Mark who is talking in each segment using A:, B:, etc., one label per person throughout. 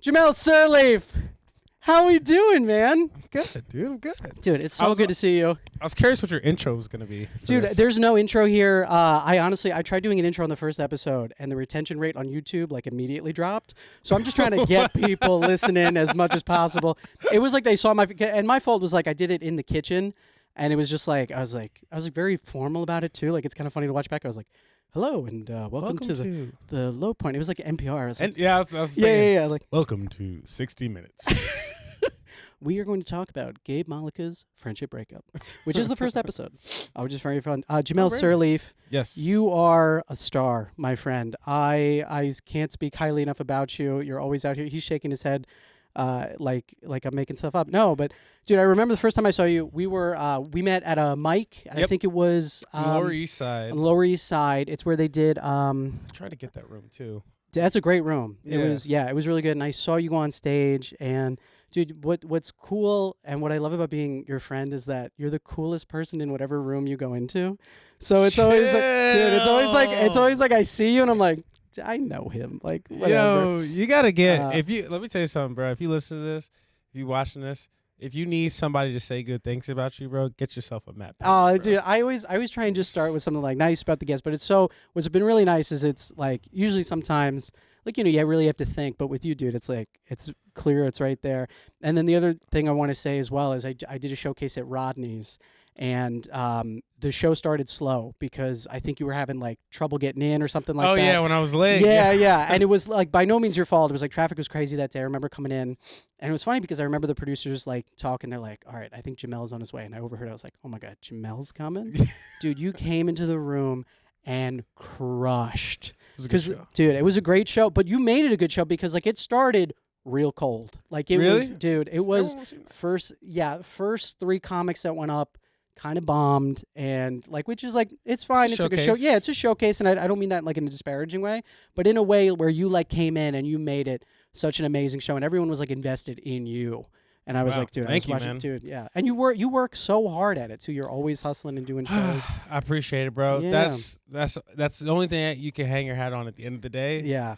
A: Jamell Sirleaf. How we doing, man?
B: Good, dude. I'm good.
A: Dude, it's so good to see you.
B: I was curious what your intro was going to be.
A: Dude, there's no intro here. I tried doing an intro on the first episode, and the retention rate on YouTube immediately dropped. So I'm just trying to get people listening as much as possible. It was like they saw and my fault was I did it in the kitchen, and it was just I was very formal about it too. It's kind of funny to watch back. I was like, hello and welcome to the low point. It was like NPR. I was like,
B: I was
A: yeah.
B: Welcome to 60 Minutes.
A: We are going to talk about Gabe Malika's friendship breakup, which is the first episode, which is very fun. Jamell Sirleaf,
B: yes,
A: you are a star, my friend. I can't speak highly enough about you. You're always out here. He's shaking his head like I'm making stuff up. No, but dude, I remember the first time I saw you. We met at a mic.
B: Yep.
A: I think it was
B: Lower East Side.
A: Lower East Side. It's where they did.
B: Try to get that room too.
A: That's a great room.
B: Yeah.
A: It was really good. And I saw you go on stage, and dude, what's cool and what I love about being your friend is that you're the coolest person in whatever room you go into. So it's always like, dude, it's always like I see you and I'm like, I know him. Like, whatever.
B: Yo, you gotta get let me tell you something, bro. If you listen to this, if you watching this, if you need somebody to say good things about you, bro, get yourself a Matt Pena.
A: Oh, dude, I always try and just start with something nice about the guest, but what's been really nice is it's usually sometimes you really have to think, but with you, dude, it's it's clear, it's right there. And then the other thing I want to say as well is I did a showcase at Rodney's, and the show started slow because I think you were having trouble getting in or something like that.
B: Oh yeah, when I was late.
A: Yeah. And it was by no means your fault. It was traffic was crazy that day. I remember coming in, and it was funny because I remember the producers talking. They're like, all right, I think Jamell's on his way. And I overheard, I was like, oh my God, Jamell's coming? Dude, you came into the room and crushed.
B: It was a good show.
A: Dude, it was a great show, but you made it a good show because it started real cold.
B: Really?
A: Was, dude, it was first 3 comics that went up kind of bombed, and which is it's fine. It's a show. Yeah, it's a showcase, and I don't mean that in a disparaging way, but in a way where you came in and you made it such an amazing show, and everyone was invested in you. And I was dude, I was watching, man. Dude, yeah. And you work so hard at it too. You're always hustling and doing shows.
B: I appreciate it, bro.
A: Yeah.
B: That's the only thing that you can hang your hat on at the end of the day.
A: Yeah.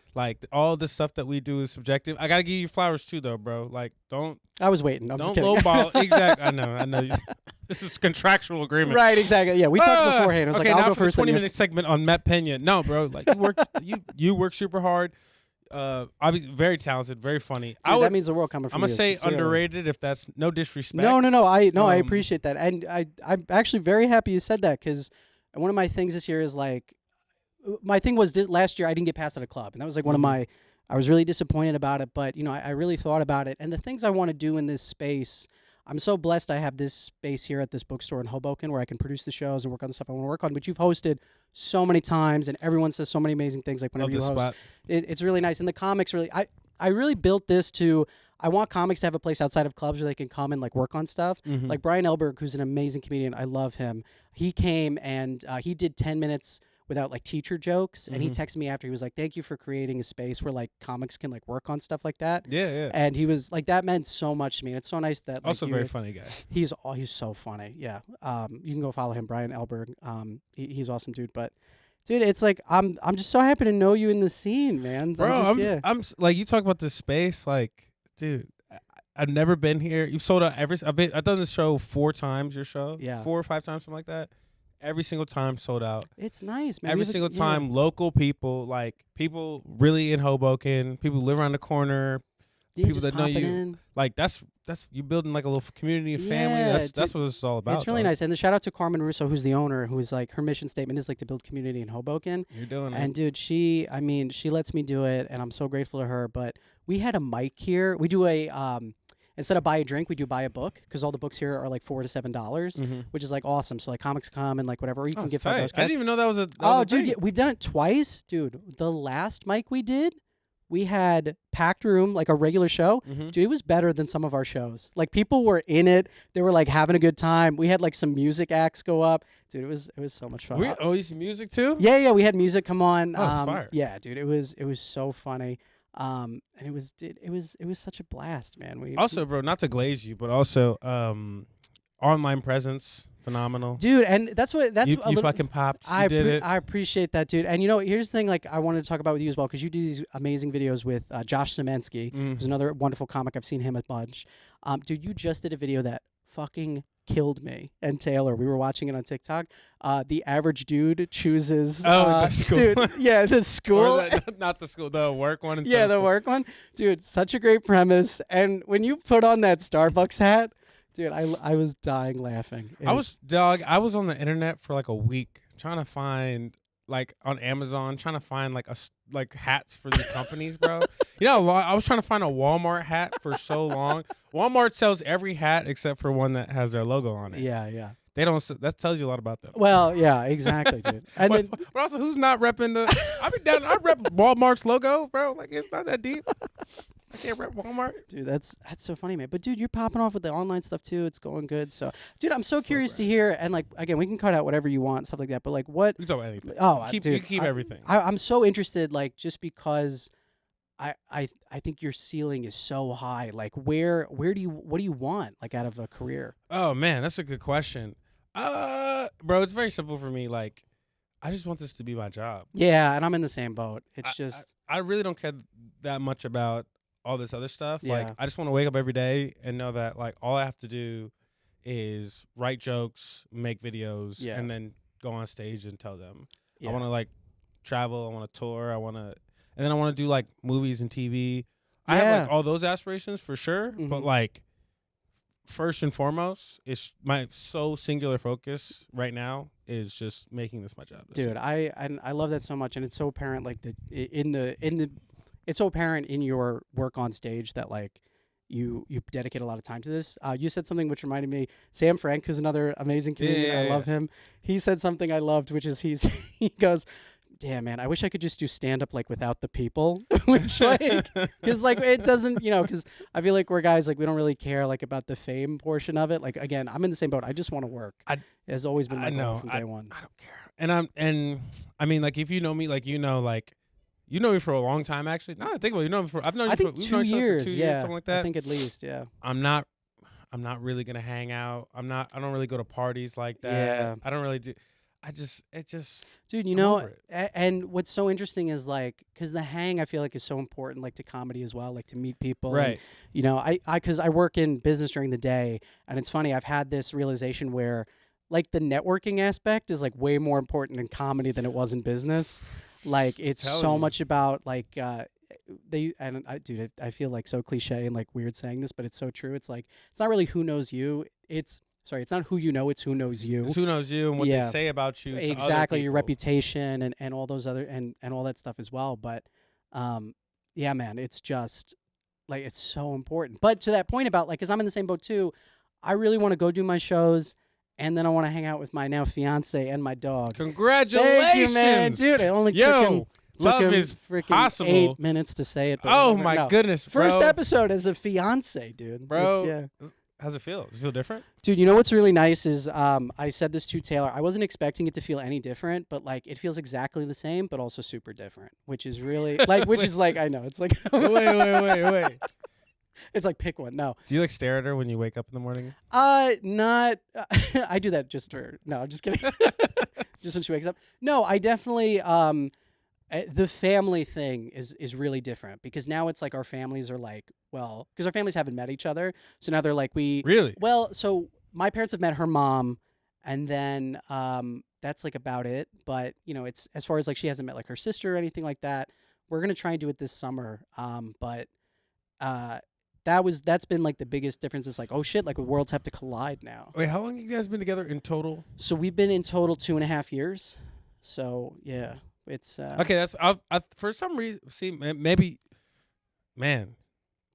B: All this stuff that we do is subjective. I gotta give you flowers too, though, bro. Don't.
A: I was waiting. I'm
B: don't
A: just kidding.
B: lowball. Exactly. I know. This is contractual agreement.
A: Right. Exactly. Yeah. We talked beforehand. I was
B: okay,
A: I'll
B: now
A: go
B: for
A: first.
B: The 20-minute segment on Matt Pena. No, bro. You work super hard. Obviously very talented, very funny.
A: Dude, that means the world coming from you.
B: I'm gonna say underrated if that's no disrespect.
A: No. I appreciate that, and I'm actually very happy you said that because one of my things this year is my thing was last year I didn't get passed at a club, and that was one of my. I was really disappointed about it, but I really thought about it, and the things I want to do in this space. I'm so blessed I have this space here at this bookstore in Hoboken where I can produce the shows and work on the stuff I want to work on. But you've hosted so many times, and everyone says so many amazing things. Whenever you host, it's really nice. And the comics really, I really built this to. I want comics to have a place outside of clubs where they can come and work on stuff. Mm-hmm. Like Brian Elberg, who's an amazing comedian, I love him. He came and he did 10 minutes without teacher jokes, and he texted me after. He was like, "Thank you for creating a space where comics can work on stuff like that."
B: Yeah.
A: And he was that meant so much to me. And it's so nice that
B: also very funny guy.
A: He's so funny. Yeah. You can go follow him, Brian Elberg. He's awesome, dude. But dude, it's I'm just so happy to know you in the scene, man.
B: Bro, I'm you talk about this space, dude. I've never been here. You've sold out I've done this show 4 times. Your show, 4 or 5 times, something like that. Every single time sold out.
A: It's nice, man.
B: Every single time, local people, people really in Hoboken, people who live around the corner, people that know you. That's you building a little community and family. That's what it's all about.
A: It's really nice. And the shout out to Carmen Russo, who's the owner, who's her mission statement is to build community in Hoboken.
B: You're doing it.
A: And dude, she lets me do it, and I'm so grateful to her. But we had a mic here. We do instead of buy a drink, we do buy a book because all the books here are $4 to $7, which is awesome. So comics come and whatever, or you can give $5 cash.
B: I didn't even know that was a.
A: Dude, yeah, we've done it twice, dude. The last mic we did, we had packed room a regular show. Dude, it was better than some of our shows. People were in it. They were having a good time. We had some music acts go up. Dude, it was so much fun.
B: We used music too.
A: Yeah, we had music come on.
B: Oh, that's fire.
A: Yeah, dude, it was so funny. And it was such a blast, man.
B: Also, bro, not to glaze you, but also online presence, phenomenal,
A: dude. And that's
B: you fucking popped. You did it.
A: I appreciate that, dude. And here's the thing, like I wanted to talk about with you as well, because you do these amazing videos with Josh Semensky, who's another wonderful comic. I've seen him a bunch. Dude, you just did a video that fucking killed me and Taylor. We were watching it on TikTok. The average dude chooses.
B: The school.
A: Dude, yeah, the school.
B: Not the school, the work one.
A: Yeah, the work one. Dude, such a great premise. And when you put on that Starbucks hat, dude, I was dying laughing.
B: I was on the internet for like a week trying to find, like on Amazon, trying to find like hats for these companies, bro. I was trying to find a Walmart hat for so long. Walmart sells every hat except for one that has their logo on it.
A: Yeah.
B: They don't. That tells you a lot about them.
A: Well, yeah, exactly, dude. And then,
B: but also, who's not repping the? I rep Walmart's logo, bro. Like it's not that deep. I can't rep Walmart.
A: Dude, that's so funny, man. But dude, you're popping off with the online stuff too. It's going good. So, dude, I'm so curious to hear. And like, again, we can cut out whatever you want, stuff like that. But like, what?
B: You can talk about anything.
A: Oh,
B: you
A: dude,
B: keep everything.
A: I'm so interested, like, just because I think your ceiling is so high. Like, what do you want, like, out of a career?
B: Oh man, that's a good question. Bro, it's very simple for me. Like, I just want this to be my job.
A: Yeah, and I'm in the same boat. It's just
B: I really don't care that much about all this other stuff.
A: Yeah.
B: Like, I just want to wake up every day and know that like all I have to do is write jokes, make videos, and then go on stage and tell them. I want to like travel. I want to tour. And then I want to do like movies and TV. I have like all those aspirations for sure. But like first and foremost, it's my sole singular focus right now is just making this my job.
A: Dude, I love that so much, and it's so apparent like it's so apparent in your work on stage that like you dedicate a lot of time to this. You said something which reminded me, Sam Frank, who's another amazing comedian. I love him. He said something I loved, which is he goes, damn, man, I wish I could just do stand-up like without the people, which like, because like it doesn't, because I feel like we're guys, like we don't really care like about the fame portion of it. Like, again, I'm in the same boat. I just want to work. It has always been my goal from day one.
B: I don't care. And I mean, like, if you know me, like, you know me for a long time, actually. No, I think about I've known you for
A: 2 years,
B: something like that.
A: I think at least, yeah.
B: I'm not really gonna hang out. I don't really go to parties like that.
A: Yeah.
B: I don't really do.
A: Dude, and what's so interesting is like, because the hang I feel like is so important, like to comedy as well, like to meet people.
B: Right.
A: And, because I work in business during the day, and it's funny, I've had this realization where like the networking aspect is like way more important in comedy than it was in business. Like it's so much about like, dude, I feel like so cliche and like weird saying this, but it's so true. It's like, it's not really who knows you. It's not who you know, it's who knows you.
B: It's who knows you and what they say about you.
A: Exactly, your reputation and all those other and all that stuff as well. But yeah, man, it's just like it's so important. But to that point about like, because I'm in the same boat too, I really want to go do my shows, and then I want to hang out with my now fiance and my dog.
B: Congratulations.
A: Thank you, man. Dude, it only took him
B: love is
A: freaking
B: possible.
A: 8 minutes to say it. But
B: oh my goodness, bro.
A: First episode as a fiance, dude.
B: Bro, how's it feel? Does it feel different?
A: Dude, you know what's really nice is I said this to Taylor. I wasn't expecting it to feel any different, but like it feels exactly the same, but also super different, which is really like, I know it's like
B: wait.
A: It's like pick one. No.
B: Do you like stare at her when you wake up in the morning?
A: Not. I do that just for. No, I'm just kidding. Just when she wakes up. No, I definitely. The family thing is really different because now it's like our families are like, well, because our families haven't met each other, so now they're like
B: really.
A: Well, so my parents have met her mom, and then that's like about it. But it's as far as like she hasn't met like her sister or anything like that. We're gonna try and do it this summer. But that's been like the biggest difference. It's like, oh shit, like the worlds have to collide now.
B: Wait, how long have you guys been together in total?
A: So we've been in total 2.5 years. So yeah, it's
B: okay. That's for some reason. See, maybe, man,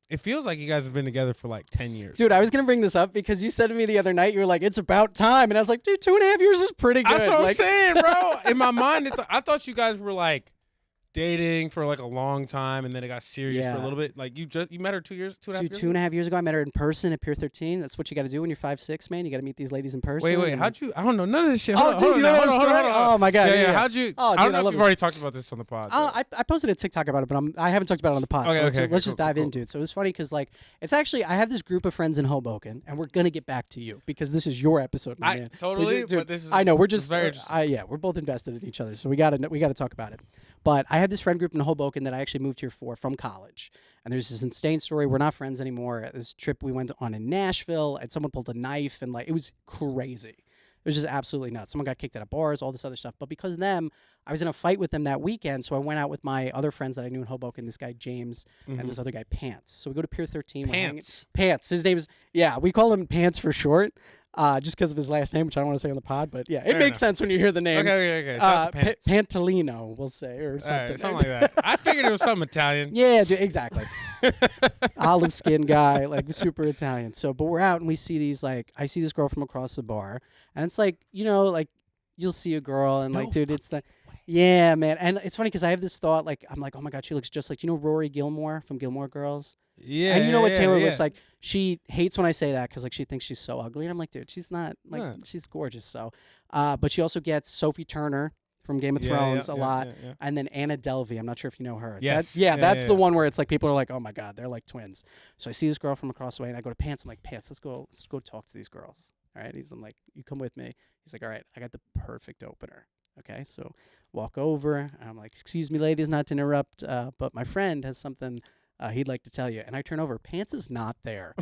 B: it feels like you guys have been together for like 10 years.
A: Dude, I was gonna bring this up because you said to me the other night, you were like, "It's about time," and I was like, "Dude, 2.5 years is pretty good."
B: That's what I'm saying, bro. In my mind, I thought you guys were like dating for like a long time, and then it got serious for a little bit. Like you met her 2 years,
A: 2.5 years ago. I met her in person at Pier 13. That's what you got to do when you're 5'6", man. You got to meet these ladies in person.
B: Wait, how'd you? I don't know none of this shit.
A: Oh, dude, you know this story? Oh my god.
B: Yeah. How'd you?
A: Oh, dude,
B: I don't know if you've already talked about this on the pod.
A: I posted a TikTok about it, but I haven't talked about it on the pod. So let's just dive into it. So it was funny because like it's actually I have this group of friends in Hoboken, and we're gonna get back to you because this is your episode, my man.
B: Totally,
A: dude,
B: but this is.
A: I know we're just.
B: Very
A: we're both invested in each other, so we gotta talk about it. But I had this friend group in Hoboken that I actually moved here for from college. And there's this insane story. We're not friends anymore. This trip we went on in Nashville, and someone pulled a knife, and like it was crazy. It was just absolutely nuts. Someone got kicked out of bars, all this other stuff. But because of them, I was in a fight with them that weekend, so I went out with my other friends that I knew in Hoboken, this guy James and this other guy Pants. So we go to Pier 13. Pants. His name is, we call him Pants for short. Just because of his last name, which I don't want to say on the pod, but yeah, it makes sense when you hear the name.
B: Okay.
A: Pantalino, we'll say, or something.
B: Right, something like that. I figured it was something Italian.
A: Yeah, exactly. Olive skin guy, like super Italian. So, but we're out and we see these, like, I see this girl from across the bar, and it's like, like you'll see a girl and like, dude, it's the. Yeah, man. And it's funny because I have this thought, like, I'm like, oh my God, she looks just like, Rory Gilmore from Gilmore Girls?
B: Yeah.
A: And you know what Taylor looks like? She hates when I say that because, like, she thinks she's so ugly. And I'm like, dude, she's not. Like, she's gorgeous. So, but she also gets Sophie Turner from Game of Thrones a lot. Yeah. And then Anna Delvey. I'm not sure if you know her.
B: Yes.
A: That's the one where it's like people are like, oh my God, they're like twins. So I see this girl from across the way and I go to Pants. I'm like, Pants, let's go talk to these girls. All right. I'm like, you come with me. He's like, all right, I got the perfect opener. Okay. So walk over. And I'm like, excuse me, ladies, not to interrupt, but my friend has something he'd like to tell you. And I turn over. Pants is not there.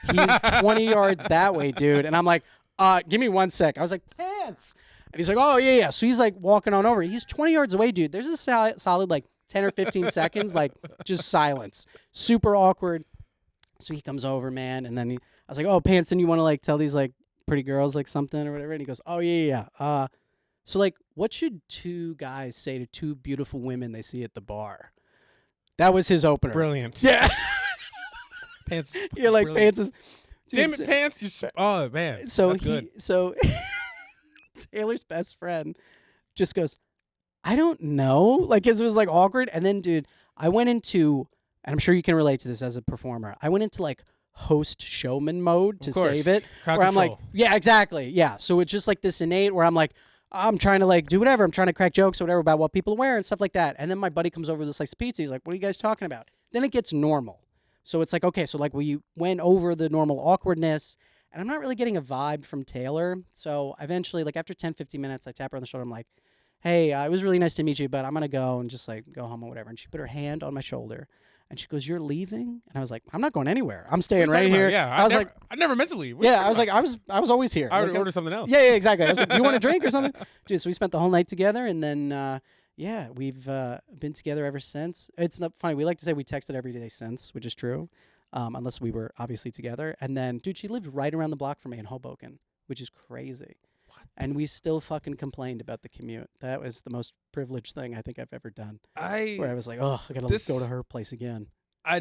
A: He's 20 yards that way, dude. And I'm like, give me 1 sec. I was like, Pants. And he's like, oh, yeah. So he's like walking on over. He's 20 yards away, dude. There's a solid like 10 or 15 seconds, like just silence. Super awkward. So he comes over, man. And then I was like, oh, Pants, and you want to like tell these like pretty girls like something or whatever? And he goes, oh, yeah. So like, what should two guys say to two beautiful women they see at the bar? That was his opener.
B: Brilliant.
A: Yeah.
B: Pants.
A: You're like,
B: brilliant.
A: Pants is.
B: Dude, damn it, Pants. Oh, man.
A: So
B: that's good.
A: So Taylor's best friend just goes, I don't know. Like, it was like awkward. And then, dude, I went into, and I'm sure you can relate to this as a performer, I went into like host showman mode to save it.
B: Crowd
A: where
B: control.
A: I'm like, yeah, exactly. Yeah. So it's just like this innate where I'm like, I'm trying to like do whatever. I'm trying to crack jokes or whatever about what people wear and stuff like that. And then my buddy comes over with a slice of pizza. He's like, what are you guys talking about? Then it gets normal. So it's like, okay, so like we went over the normal awkwardness and I'm not really getting a vibe from Taylor. So eventually, like after 10, 15 minutes, I tap her on the shoulder. I'm like, hey, it was really nice to meet you, but I'm going to go and just like go home or whatever. And she put her hand on my shoulder and she goes, you're leaving? And I was like, I'm not going anywhere. I'm staying right here.
B: Yeah, I never meant to leave.
A: I was like, I was always here.
B: I would order something else.
A: Yeah, exactly. I was like, do you want a drink or something? Dude, so we spent the whole night together and then, we've been together ever since. It's not funny. We like to say we texted every day since, which is true, unless we were obviously together. And then, dude, she lived right around the block from me in Hoboken, which is crazy. And we still fucking complained about the commute. That was the most privileged thing I think I've ever done. Where I was like, oh, I gotta go to her place again.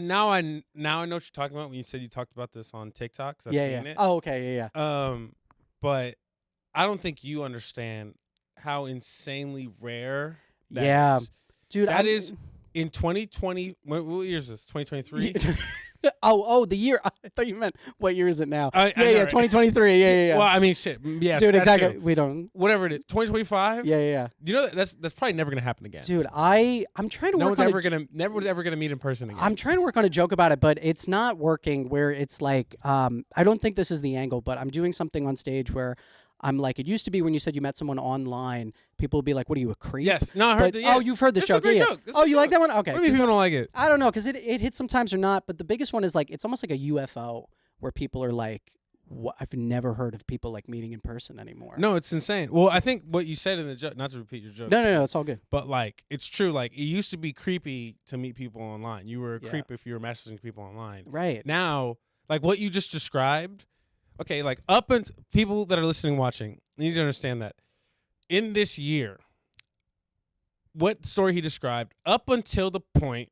B: Now I know what you're talking about when you said you talked about this on TikTok. I've seen it.
A: Oh, okay, yeah.
B: But I don't think you understand how insanely rare that is.
A: Dude,
B: that is in 2020. What year is this? 2023.
A: Oh, the year. I thought you meant what year is it now?
B: Yeah,
A: 2023. Yeah.
B: Well, I mean, shit. Yeah,
A: dude, exactly.
B: True.
A: We don't.
B: Whatever it is, 2025.
A: Yeah.
B: Do you know that's probably never gonna happen again?
A: Dude, I'm trying to work on
B: never was ever gonna meet in person again.
A: I'm trying to work on a joke about it, but it's not working. Where it's like, I don't think this is the angle, but I'm doing something on stage where I'm like, it used to be when you said you met someone online, people would be like, what are you, a creep?
B: Yes. No, I heard that. Yeah.
A: Oh, you've heard the
B: That's
A: show.
B: A great joke.
A: Oh, you like that one? Okay.
B: What do you mean people don't like it?
A: I don't know, because it hits sometimes or not, but the biggest one is like, it's almost like a UFO where people are like, I've never heard of people like meeting in person anymore.
B: No, it's insane. Well, I think what you said in the joke, not to repeat your joke.
A: No, it's all good.
B: But like, it's true. Like, it used to be creepy to meet people online. You were a creep if you were messaging people online.
A: Right.
B: Now, like what you just described, okay, like people that are listening, watching, you need to understand that in this year, what story he described, up until the point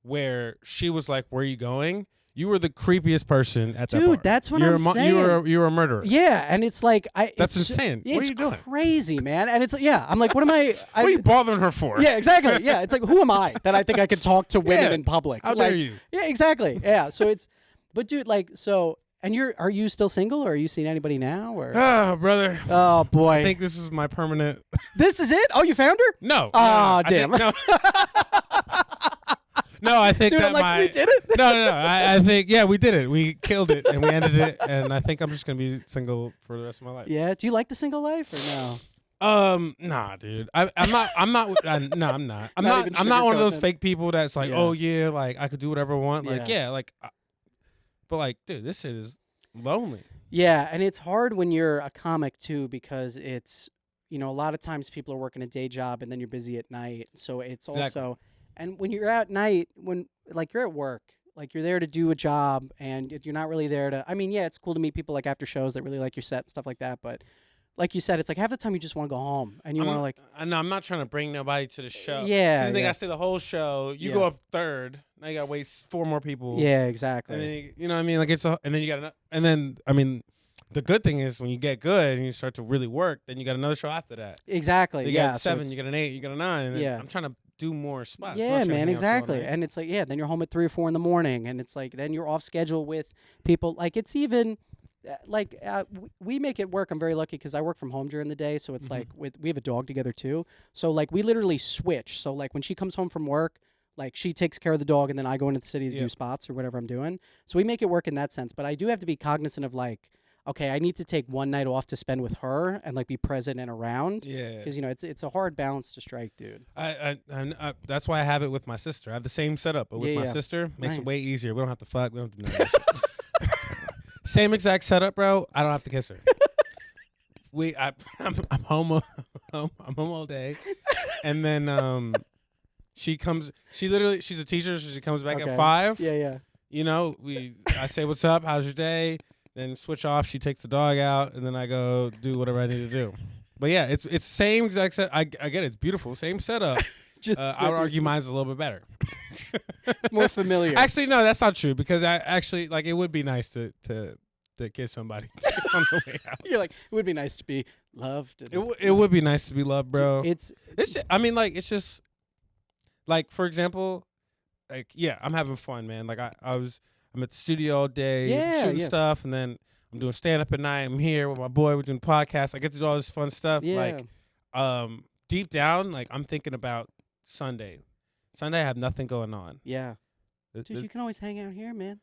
B: where she was like, where are you going? You were the creepiest person at that bar.
A: Dude, that's what I'm saying.
B: You were a murderer.
A: Yeah, and it's like
B: that's insane. What are you doing?
A: It's crazy, man. And it's I'm like, what am I?
B: What are you bothering her for?
A: Yeah, exactly. Yeah, it's like, who am I that I think I could talk to women in public?
B: How dare you?
A: Yeah, exactly. Yeah, so but dude, like, so, and are you still single, or are you seeing anybody now, or?
B: Oh, brother.
A: Oh boy.
B: I think this is my permanent.
A: This is it? Oh, you found her?
B: No.
A: Oh, damn.
B: No. No, I think
A: dude,
B: that
A: we did it.
B: No. I think we did it. We killed it and we ended it. And I think I'm just gonna be single for the rest of my life.
A: Yeah. Do you like the single life or no?
B: Nah, dude. I'm not. I'm not. No, I'm not. I'm
A: Not
B: not one of those fake people that's like,
A: Yeah.
B: oh yeah, like I could do whatever I want. Like
A: Yeah.
B: but like, dude, this shit is lonely.
A: Yeah, and it's hard when you're a comic too, because it's a lot of times people are working a day job and then you're busy at night. So it's also, and when you're at night, when like you're at work, like you're there to do a job and you're not really there to, I mean, yeah, it's cool to meet people like after shows that really like your set and stuff like that. But like you said, it's like half the time you just want to go home and you want to like.
B: I know, I'm not trying to bring nobody to the show.
A: Yeah.
B: You think I stay the whole show. You go up third. Now you got to wait 4 more people.
A: Yeah, exactly.
B: And then you know what I mean? Like and then you got and then, I mean, the good thing is when you get good and you start to really work, then you got another show after that.
A: Exactly.
B: You got 7, you got an 8, you got a 9. And then I'm trying to do more spots.
A: Yeah, man, exactly. And it's like, then you're home at 3 or 4 in the morning, and it's like then you're off schedule with people. Like it's even we make it work. I'm very lucky because I work from home during the day, so it's like we have a dog together too. So like we literally switch. So like when she comes home from work, like she takes care of the dog, and then I go into the city to do spots or whatever I'm doing. So we make it work in that sense. But I do have to be cognizant of like, okay, I need to take one night off to spend with her and like be present and around.
B: Yeah.
A: Because it's a hard balance to strike, dude.
B: I that's why I have it with my sister. I have the same setup, but with my sister, makes it way easier. We don't have to fuck. We don't have to do that. Same exact setup, bro. I don't have to kiss her. I'm home. I'm home all day, and then she's a teacher, so she comes back at 5.
A: Yeah.
B: You know, I say what's up, how's your day? Then switch off. She takes the dog out, and then I go do whatever I need to do. But yeah, it's same exact set. I get it. It's beautiful. Same setup. I would argue mine's a little bit better.
A: It's more familiar.
B: Actually, no, that's not true because I actually like it would be nice to kiss somebody on the way out.
A: You're like, it would be nice to be loved.
B: It would be nice to be loved, bro.
A: It's
B: I mean, like it's just like for example, like I'm having fun, man. Like I'm at the studio all day shooting stuff, and then I'm doing stand up at night. I'm here with my boy. We're doing podcasts. I get to do all this fun stuff.
A: Yeah.
B: Like, deep down, like I'm thinking about Sunday. Sunday, I have nothing going on.
A: Yeah. Dude, you can always hang out here, man.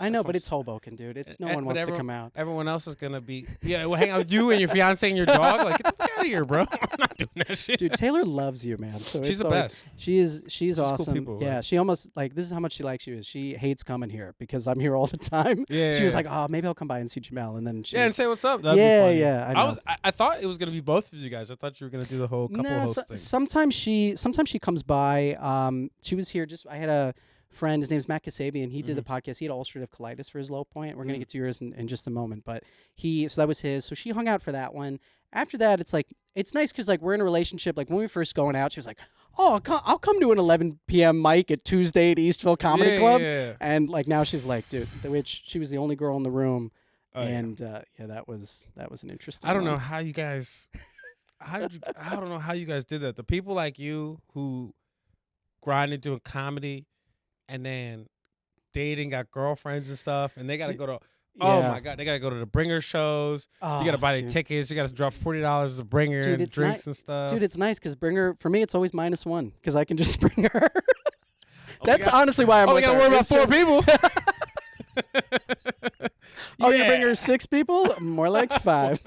A: I know, but it's Hoboken, dude. It's no one wants to come out.
B: Everyone else is gonna be we'll hang out with you and your fiance and your dog. Like, get the fuck out of here, bro. I'm not doing that shit.
A: Dude, Taylor loves you, man. So
B: she's the best.
A: She's awesome.
B: Cool people,
A: yeah,
B: right?
A: She almost like this is how much she likes you. Is she hates coming here because I'm here all the time.
B: Yeah.
A: She was like, oh, maybe I'll come by and see Jamell, and then
B: and say what's up. That'd
A: yeah,
B: be fun.
A: yeah. I know.
B: I thought it was gonna be both of you guys. I thought you were gonna do the whole couple host thing.
A: Sometimes she comes by. She was here. I had a friend, his name's Matt Kasabian. He did the podcast. He had ulcerative colitis for his low point. We're gonna get to yours in just a moment, but so that was his. So she hung out for that one. After that, it's like it's nice because like we're in a relationship. Like when we were first going out, she was like, "Oh, I'll come to an 11 p.m. mic at Tuesday at Eastville Comedy Club."
B: Yeah.
A: And like now she's like, dude, which she was the only girl in the room,
B: and
A: that was an interesting.
B: I don't know how you guys. I don't know how you guys did that. The people like you who grinded doing comedy. And then dating, got girlfriends and stuff, and they got to go to, oh my God, they got to go to the Bringer shows. You got to buy their tickets. You got to drop $40 a Bringer and drinks and stuff.
A: Dude, it's nice because Bringer, for me, it's always -1 because I can just bring her. That's honestly why I'm with her.
B: We got to worry about 4 people.
A: Oh, you bring her 6 people? More like 5.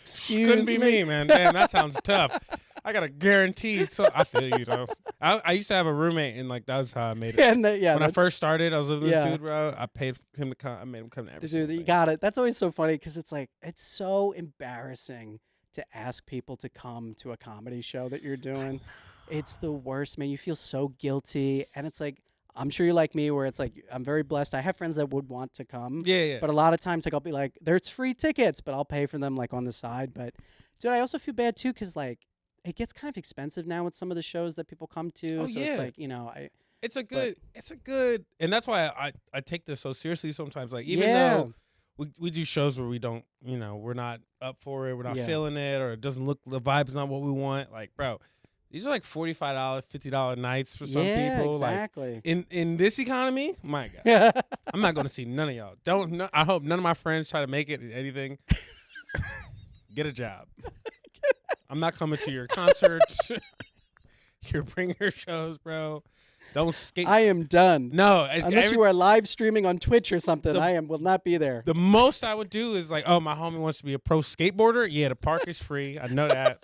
A: Excuse
B: Couldn't be me, man. Damn, that sounds tough. I got a guaranteed. So I feel you, though. I used to have a roommate, and like that was how I made it. When I first started, I was living with this dude, bro. I paid him to come. I made him come to every single
A: you
B: thing.
A: got it. That's always so funny because it's like it's so embarrassing to ask people to come to a comedy show that you're doing. It's the worst, man. You feel so guilty, and it's like I'm sure you're like me, where it's like I'm very blessed. I have friends that would want to come.
B: Yeah.
A: But a lot of times, like I'll be like, "There's free tickets," but I'll pay for them like on the side. But dude, I also feel bad too because like. It gets kind of expensive now with some of the shows that people come to. It's like,
B: It's a good, and that's why I take this so seriously sometimes. Like, even though we do shows where we don't, we're not up for it, we're not feeling it, or it doesn't look, the vibe's not what we want. Like, bro, these are like $45, $50 nights for some people.
A: Exactly.
B: Like, in this economy, my God, I'm not going to see none of y'all. I hope none of my friends try to make it in anything. Get a job. I'm not coming to your concerts, your bringer shows, bro. Don't skate.
A: I am done.
B: No,
A: unless you are live streaming on Twitch or something, will not be there.
B: The most I would do is like, oh, my homie wants to be a pro skateboarder. Yeah, the park is free. I know that.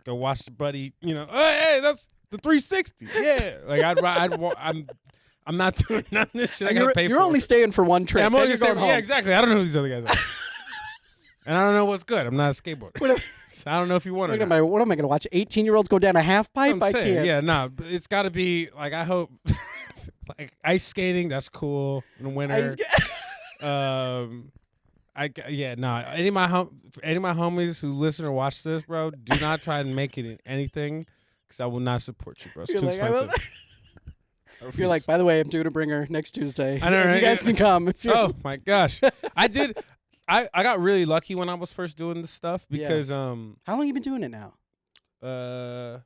B: Go watch the buddy. Hey, that's the 360. Yeah, like I'm not doing none of this shit. I gotta pay for.
A: You're only staying for one trip.
B: Yeah, I'm only going home. Yeah, exactly. I don't know who these other guys are, and I don't know what's good. I'm not a skateboarder. So I don't know if you want to.
A: What am I going to watch? 18-year-olds go down a half pipe? I can't.
B: Yeah, no. It's got to be like, I hope, like ice skating. That's cool in the winter. Any of my homies who listen or watch this, bro, do not try and make it in anything, because I will not support you, bro. It's too expensive.
A: You're like, by the way, I'm doing a bringer next Tuesday.
B: I know, right?
A: You guys can come.
B: Oh my gosh, I did. I got really lucky when I was first doing this stuff, because
A: how long you been doing it now?
B: I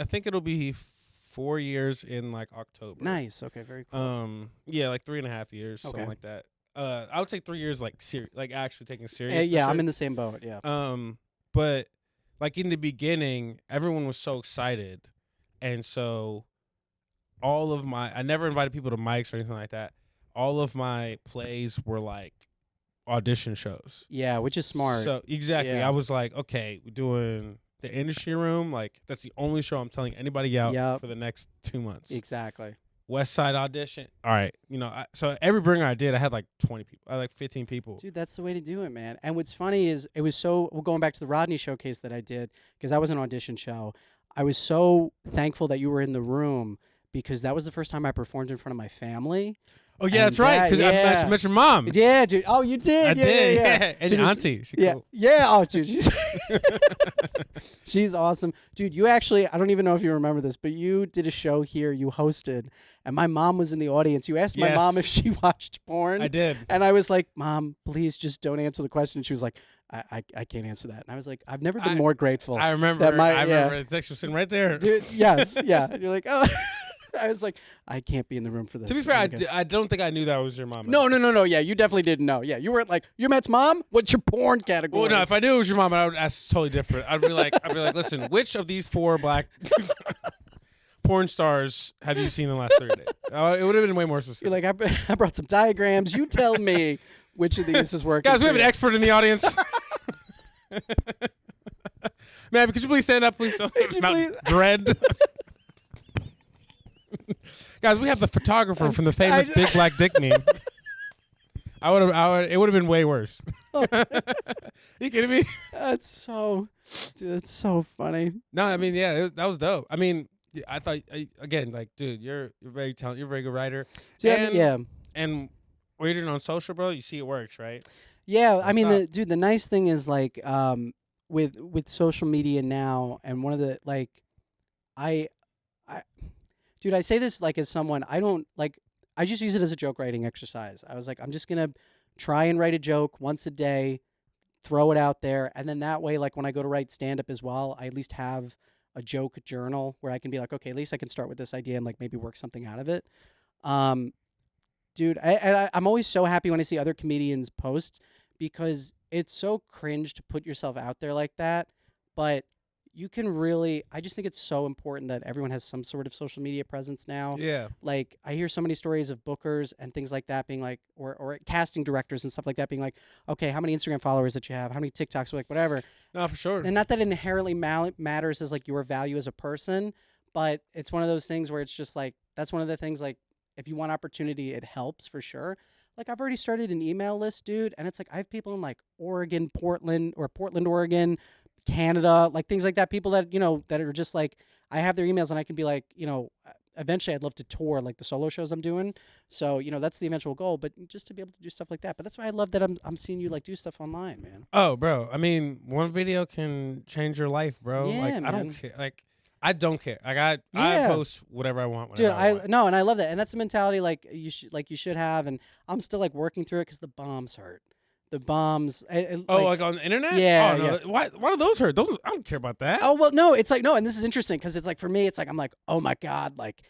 B: think it'll be 4 years in like October.
A: Nice. Okay, very cool.
B: Yeah, like 3.5 years, something like that. I would say 3 years, like actually taking serious.
A: Yeah, I'm in the same boat. Yeah.
B: But like in the beginning, everyone was so excited, and so I never invited people to mics or anything like that. All of my plays were like audition shows.
A: Yeah, which is smart.
B: So exactly,
A: yeah.
B: I was like, okay, we're doing the industry room. Like, that's the only show I'm telling anybody out for the next 2 months.
A: Exactly.
B: West Side audition. All right, so every bringer I did, I had like 20 people. I had like 15 people.
A: Dude, that's the way to do it, man. And what's funny is going back to the Rodney showcase that I did, because that was an audition show. I was so thankful that you were in the room, because that was the first time I performed in front of my family.
B: Oh, yeah, that's right, because I met your mom.
A: Yeah, dude. Oh, you did?
B: I did, yeah. And your auntie. She's cool.
A: Yeah. Oh, dude. She's awesome. Dude, you actually, I don't even know if you remember this, but you did a show here, you hosted, and my mom was in the audience. You asked my mom if she watched porn.
B: I did.
A: And I was like, Mom, please just don't answer the question. And she was like, I can't answer that. And I was like, I've never been more grateful.
B: I remember. I remember. It's actually sitting right there.
A: Dude, yes. Yeah. And you're like, oh. I was like, I can't be in the room for this.
B: To be fair, I don't think I knew that was your mom.
A: No. Yeah, you definitely didn't know. Yeah, you weren't like, you're Matt's mom? What's your porn category?
B: Well, no, if I knew it was your mom, I would ask totally different. I'd be like, listen, which of these 4 black porn stars have you seen in the last 30 days? It would have been way more specific.
A: You're like, I brought some diagrams. You tell me which of these is working.
B: Guys, we have an expert in the audience. Man, could you please stand up, please? Dread. Guys, we have the photographer from the famous Big Black Dick meme. It would have been way worse. You kidding me?
A: That's so funny.
B: No, I mean, yeah, that was dope. I mean, I thought, again, like, dude, you're very talented. You're a very good writer. And what you're doing on social, bro, you see it works, right?
A: Yeah, I mean, the nice thing is, like, with social media now, and one of the, like, dude, I say this like as someone, I just use it as a joke writing exercise. I was like, I'm just going to try and write a joke once a day, throw it out there. And then that way, like when I go to write stand-up as well, I at least have a joke journal where I can be like, okay, at least I can start with this idea and like maybe work something out of it. Dude, I'm always so happy when I see other comedians post, because it's so cringe to put yourself out there like that. But you can really, I just think it's so important that everyone has some sort of social media presence now.
B: Yeah.
A: Like, I hear so many stories of bookers and things like that being like, or casting directors and stuff like that being like, okay, how many Instagram followers that you have, how many TikToks, like whatever.
B: No, for sure.
A: And not that it inherently matters as like your value as a person, but it's one of those things where it's just like, that's one of the things, like, if you want opportunity, it helps for sure. Like, I've already started an email list, dude, and it's like, I have people in like Portland, Oregon, Canada, like things like that, people that, that are just like, I have their emails and I can be like, eventually I'd love to tour like the solo shows I'm doing. So, that's the eventual goal, but just to be able to do stuff like that. But that's why I love that I'm seeing you like do stuff online, man.
B: Oh, bro. I mean, one video can change your life, bro.
A: Yeah,
B: like,
A: man.
B: I don't care. Like, I don't care. I post whatever I want.
A: Dude,
B: I want.
A: no, and I love that, and that's the mentality you should have. And I'm still like working through it because the bombs hurt. The bombs.
B: Like on the internet?
A: Yeah.
B: Oh no.
A: Yeah.
B: Why do those hurt? Those I don't care about that.
A: Oh well, no. It's like no, and this is interesting because it's like for me, it's like I'm like, oh my god, like.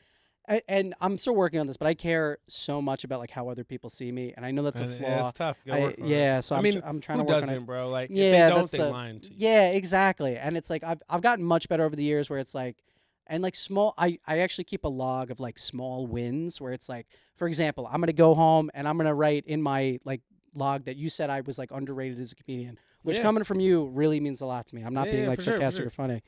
A: And I'm still working on this, but I care so much about like how other people see me, and I know that's a flaw.
B: It's tough.
A: So I'm trying to work on it,
B: bro. Like,
A: yeah,
B: if they don't, they lying to you.
A: Yeah, exactly. And it's like I've gotten much better over the years, where it's like, and like small. I actually keep a log of like small wins, where it's like, for example, I'm gonna go home and I'm gonna write in my like log that you said I was like underrated as a comedian, which coming from you really means a lot to me. I'm not being like sarcastic or funny.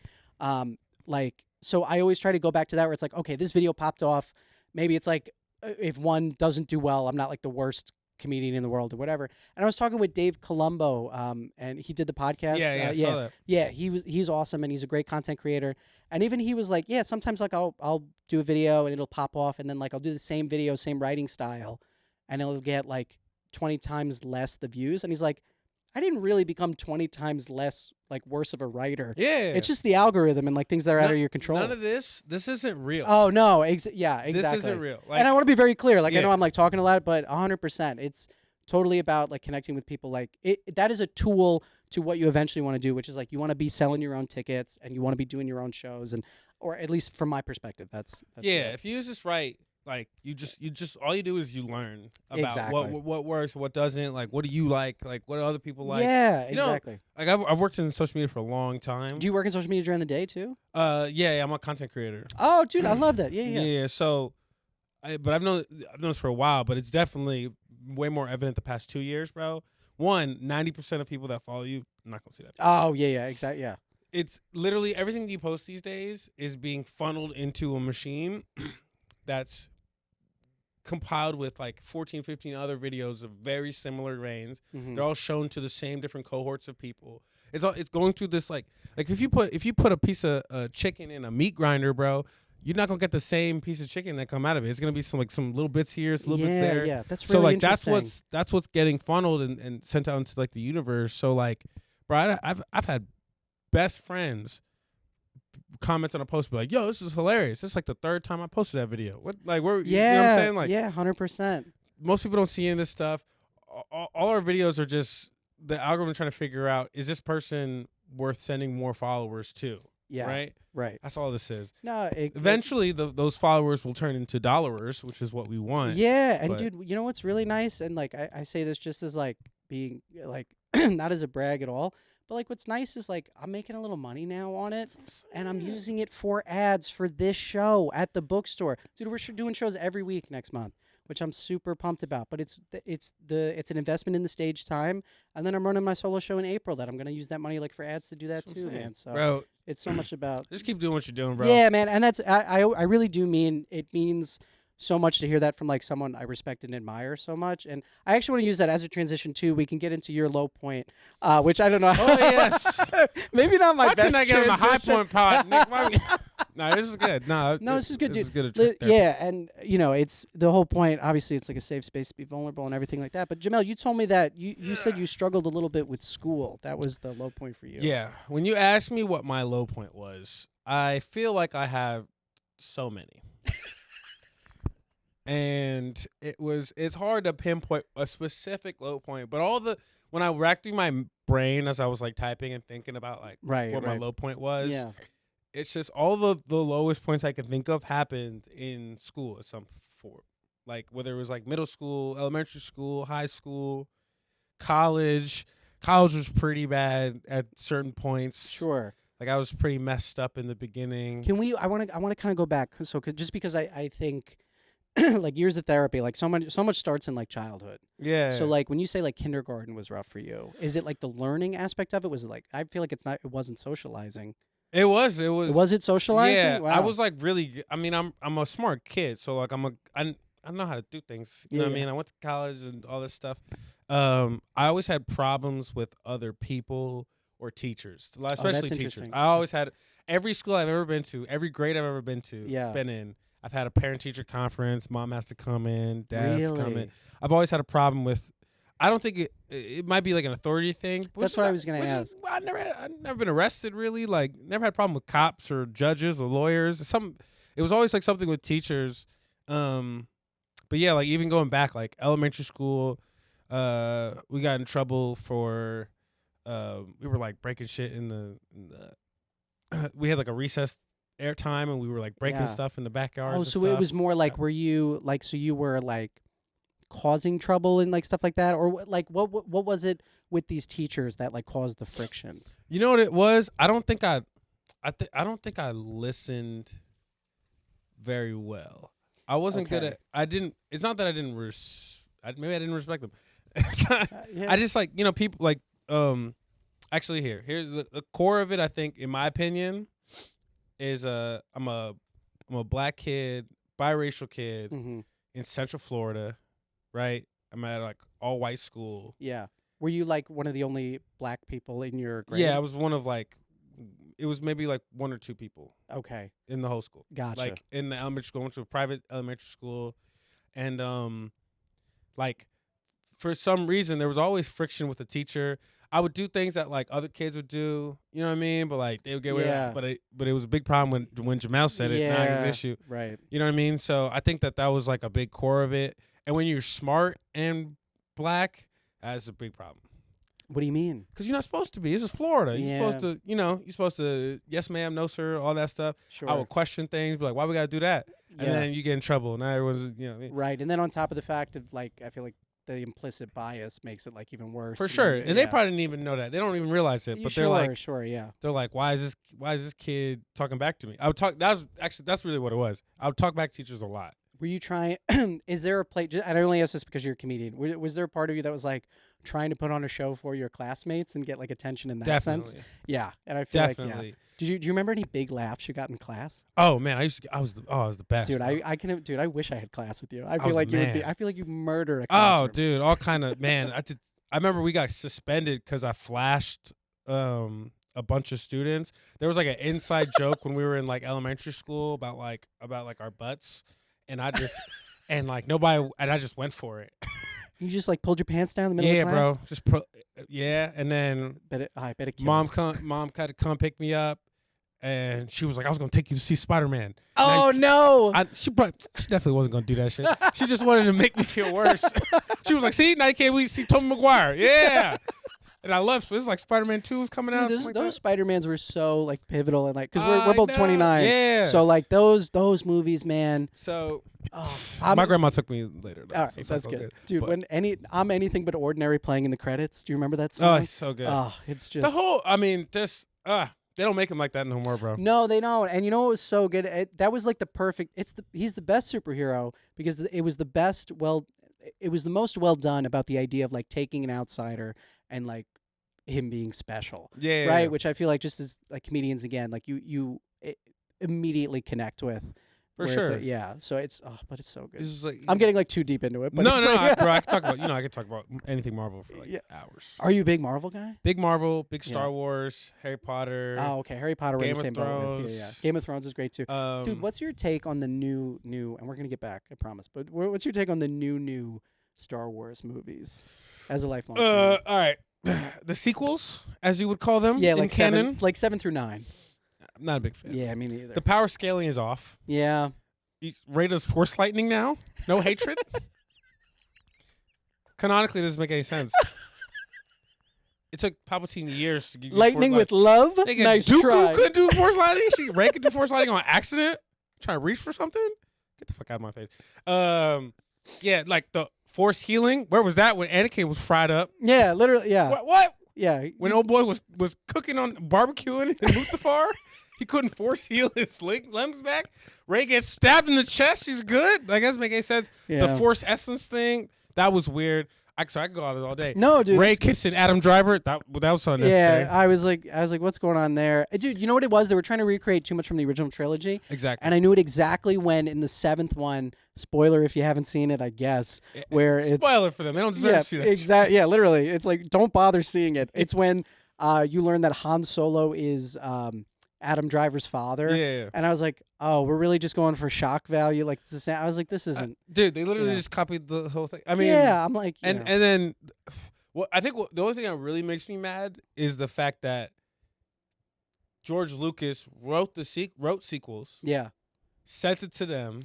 A: So I always try to go back to that where it's like, okay, this video popped off. Maybe it's like if one doesn't do well, I'm not like the worst comedian in the world or whatever. And I was talking with Dave Colombo, and he did the podcast.
B: I saw that.
A: Yeah, he's awesome and he's a great content creator. And even he was like, yeah, sometimes like I'll do a video and it'll pop off, and then like I'll do the same video, same writing style, and it'll get like 20 times less the views. And he's like, I didn't really become 20 times less like worse of a writer.
B: Yeah.
A: It's just the algorithm and like things that are out of your control.
B: None of this isn't real.
A: Oh no, exactly.
B: This isn't real. Like,
A: and I want to be very clear. Like I know I'm like talking a lot, but 100%, it's totally about like connecting with people. Like that is a tool to what you eventually want to do, which is like you want to be selling your own tickets and you want to be doing your own shows, and or at least from my perspective, that's it.
B: If you use this right. Like you just all you do is you learn about what works, what doesn't. Like what do you like what do other people like.
A: Yeah, exactly.
B: Like I've worked in social media for a long time.
A: Do you work in social media during the day too?
B: Yeah, I'm a content creator.
A: Oh, dude, I love that. Yeah.
B: So, but I've known this for a while, but it's definitely way more evident the past 2 years, bro. 90% of people that follow you, I'm not gonna see that.
A: Oh yeah, exactly. Yeah.
B: It's literally everything you post these days is being funneled into a machine that's compiled with like 14, 15 other videos of very similar veins. Mm-hmm. They're all shown to the same different cohorts of people. It's going through this like if you put a piece of chicken in a meat grinder, bro, you're not gonna get the same piece of chicken that come out of it. It's gonna be some little bits here, some little bits there.
A: Yeah, that's really interesting.
B: That's what's getting funneled and sent out into like the universe. So like, bro, I've had best friends comment on a post, be like, "Yo, this is hilarious. This is like the third time I posted that video." What, like, where? You know what I'm saying? Like,
A: 100%.
B: Most people don't see any of this stuff. All our videos are just the algorithm trying to figure out, is this person worth sending more followers to?
A: Yeah. Right.
B: That's all this is.
A: No.
B: Eventually, those followers will turn into dollars, which is what we want.
A: Yeah, and dude, you know what's really nice, and like I say this just as like being like not as a brag at all. But like what's nice is like I'm making a little money now on it, and I'm using it for ads for this show at the bookstore. Dude, we're doing shows every week next month, which I'm super pumped about. But it's an investment in the stage time, and then I'm running my solo show in April that I'm gonna use that money like for ads to do that too, man. So
B: bro,
A: it's so much about
B: just keep doing what you're doing, bro.
A: Yeah, man, and that's I really do mean it means so much to hear that from like someone I respect and admire so much. And I actually want to use that as a transition too. We can get into your low point, which I don't know.
B: Oh yes,
A: maybe not my best.
B: Why can't I get on the high point pod? No, this is good. No,
A: this is good,
B: dude.
A: This is good. Yeah, and you know, it's the whole point. Obviously, it's like a safe space to be vulnerable and everything like that. But Jamell, you told me that you said you struggled a little bit with school. That was the low point for you.
B: Yeah. When you asked me what my low point was, I feel like I have so many. And it's hard to pinpoint a specific low point, but when I racked through my brain as I was like typing and thinking about like what my low point was, it's just all the lowest points I could think of happened in school at some form. Like whether it was like middle school, elementary school, high school, college. College was pretty bad at certain points.
A: Sure.
B: Like I was pretty messed up in the beginning.
A: I want to kind of go back just because I think like years of therapy, like so much starts in like childhood.
B: Yeah.
A: So like when you say like kindergarten was rough for you, is it like the learning aspect of it? Was it like, I feel like it wasn't socializing.
B: It was.
A: Was it socializing?
B: Yeah.
A: Wow.
B: I was like really. I mean, I'm a smart kid, so like I know how to do things. You know what I mean? I went to college and all this stuff. I always had problems with other people or teachers, especially teachers. I always had every school I've ever been to, every grade I've ever been in. I've had a parent-teacher conference. Mom has to come in. Dad has to come in. I've always had a problem with I don't think it might be like an authority thing.
A: That's what I was gonna ask.
B: I've never been arrested really. Like never had a problem with cops or judges or lawyers. It was always like something with teachers. But yeah, like even going back, like elementary school, we got in trouble for we were like breaking shit in the we had like a recess air time and we were like breaking stuff in the backyard.
A: Oh, so it was more like were you like so you were like causing trouble and like stuff like that, or like what was it with these teachers that like caused the friction?
B: You know what it was? I don't think I listened very well. I wasn't good at. I didn't. It's not that I didn't. Maybe I didn't respect them. I just like people like Actually, here's the core of it. I think, in my opinion, is I'm a black kid, biracial kid in Central Florida, right? I'm at like all white school.
A: Yeah. Were you like one of the only black people in your grade?
B: Yeah, I was one of like. It was maybe like one or two people.
A: Okay.
B: In the whole school.
A: Gotcha.
B: Like in the elementary school, I went to a private elementary school, and like for some reason there was always friction with the teacher. I would do things that like other kids would do, you know what I mean? But like they would get away with it. But it was a big problem when Jamell said it, not his issue.
A: Right.
B: You know what I mean? So I think that was like a big core of it. And when you're smart and black, that's a big problem.
A: What do you mean?
B: Because you're not supposed to be. This is Florida. You're supposed to, you're supposed to, yes, ma'am, no, sir, all that stuff.
A: Sure.
B: I would question things, be like, why we got to do that? And then you get in trouble. Now everyone's, you know what I mean?
A: Right. And then on top of the fact of, like, I feel like the implicit bias makes it, like, even worse.
B: For sure. And they probably didn't even know that. They don't even realize it. But they're like, they're like, why is this kid talking back to me? I would talk, that's really what it was. I would talk back to teachers a lot.
A: Were you trying, is there a play, and I only ask this because you're a comedian, was there a part of you that was like trying to put on a show for your classmates and get like attention in that sense? Yeah. And I feel like, yeah. Do you remember any big laughs you got in class?
B: Oh man, I was the best.
A: Dude, I wish I had class with you. I feel like I feel like you murder a
B: classroom. Oh dude, all kind of, man. I remember we got suspended because I flashed a bunch of students. There was like an inside joke when we were in like elementary school about our butts. And I just, and I just went for it.
A: You just like pulled your pants down in the middle of class?
B: Yeah, bro. And then
A: I bet it
B: mom had to come pick me up, and she was like, I was going to take you to see Spider-Man.
A: Oh, no.
B: She definitely wasn't going to do that shit. She just wanted to make me feel worse. She was like, see, now you can't wait to see Tobey Maguire. Yeah. And I love, so it's like Spider-Man 2 is coming out.
A: Those Spider-Mans were so like pivotal and like, because we're both 29.
B: Yeah.
A: So like those movies, man.
B: So my grandma took me later. Though,
A: all right, so that's good. Dude, when I'm anything but ordinary playing in the credits. Do you remember that song?
B: Oh, it's so good.
A: Oh, it's just.
B: The whole, I mean, they don't make him like that no more, bro.
A: No, they don't. And you know what was so good? That was like the perfect, he's the best superhero because it was the best, it was the most well done about the idea of like taking an outsider and like him being special, right? Yeah. Which I feel like just as like comedians again, like you immediately connect with.
B: For sure,
A: yeah. So but it's so good.
B: It's like,
A: I'm getting like too deep into it. But
B: no, bro. I could talk about anything Marvel for like hours.
A: Are you a big Marvel guy?
B: Big Marvel, big Star Wars, Harry Potter.
A: Oh, okay. Harry Potter.
B: Game of Thrones.
A: Yeah. Game of Thrones is great too. Dude, what's your take on the new? And we're gonna get back, I promise. But what's your take on the new Star Wars movies as a lifelong fan?
B: All right. The sequels, as you would call them,
A: yeah,
B: in
A: like
B: canon,
A: 7 through 9.
B: I'm not a big fan.
A: Yeah, me neither.
B: The power scaling is off.
A: Yeah.
B: You rate us Force lightning now? No hatred? Canonically, it doesn't make any sense. It took Palpatine years to get
A: lightning with love. Nice
B: Dooku
A: try.
B: couldn't do Force lightning. Rey could do Force lightning on accident. Trying to reach for something. Get the fuck out of my face. Yeah, like the Force healing. Where was that when Anakin was fried up?
A: Yeah, literally. Yeah.
B: What?
A: Yeah.
B: When old boy was cooking on barbecuing in Mustafar, he couldnn't Force heal his limbs back. Rey gets stabbed in the chest. She's good. Like, that doesn't make any sense. Yeah. The Force essence thing, that was weird. I could go on it all day.
A: No, dude.
B: Rey kissing Adam Driver, that was so unnecessary.
A: Yeah, I was like, what's going on there? Dude, you know what it was? They were trying to recreate too much from the original trilogy.
B: Exactly.
A: And I knew it exactly when in the 7th one, spoiler if you haven't seen it, I guess, where it's...
B: Spoiler for them. They don't deserve to see that.
A: Exactly. Yeah, literally. It's like, don't bother seeing it. It's when you learn that Han Solo is Adam Driver's father.
B: Yeah.
A: And I was like, oh, we're really just going for shock value. Like, I was like, this isn't.
B: Dude, they literally just copied the whole thing. I mean,
A: yeah, I'm like,
B: and then, I think the only thing that really makes me mad is the fact that George Lucas wrote sequels.
A: Yeah.
B: Sent it to them.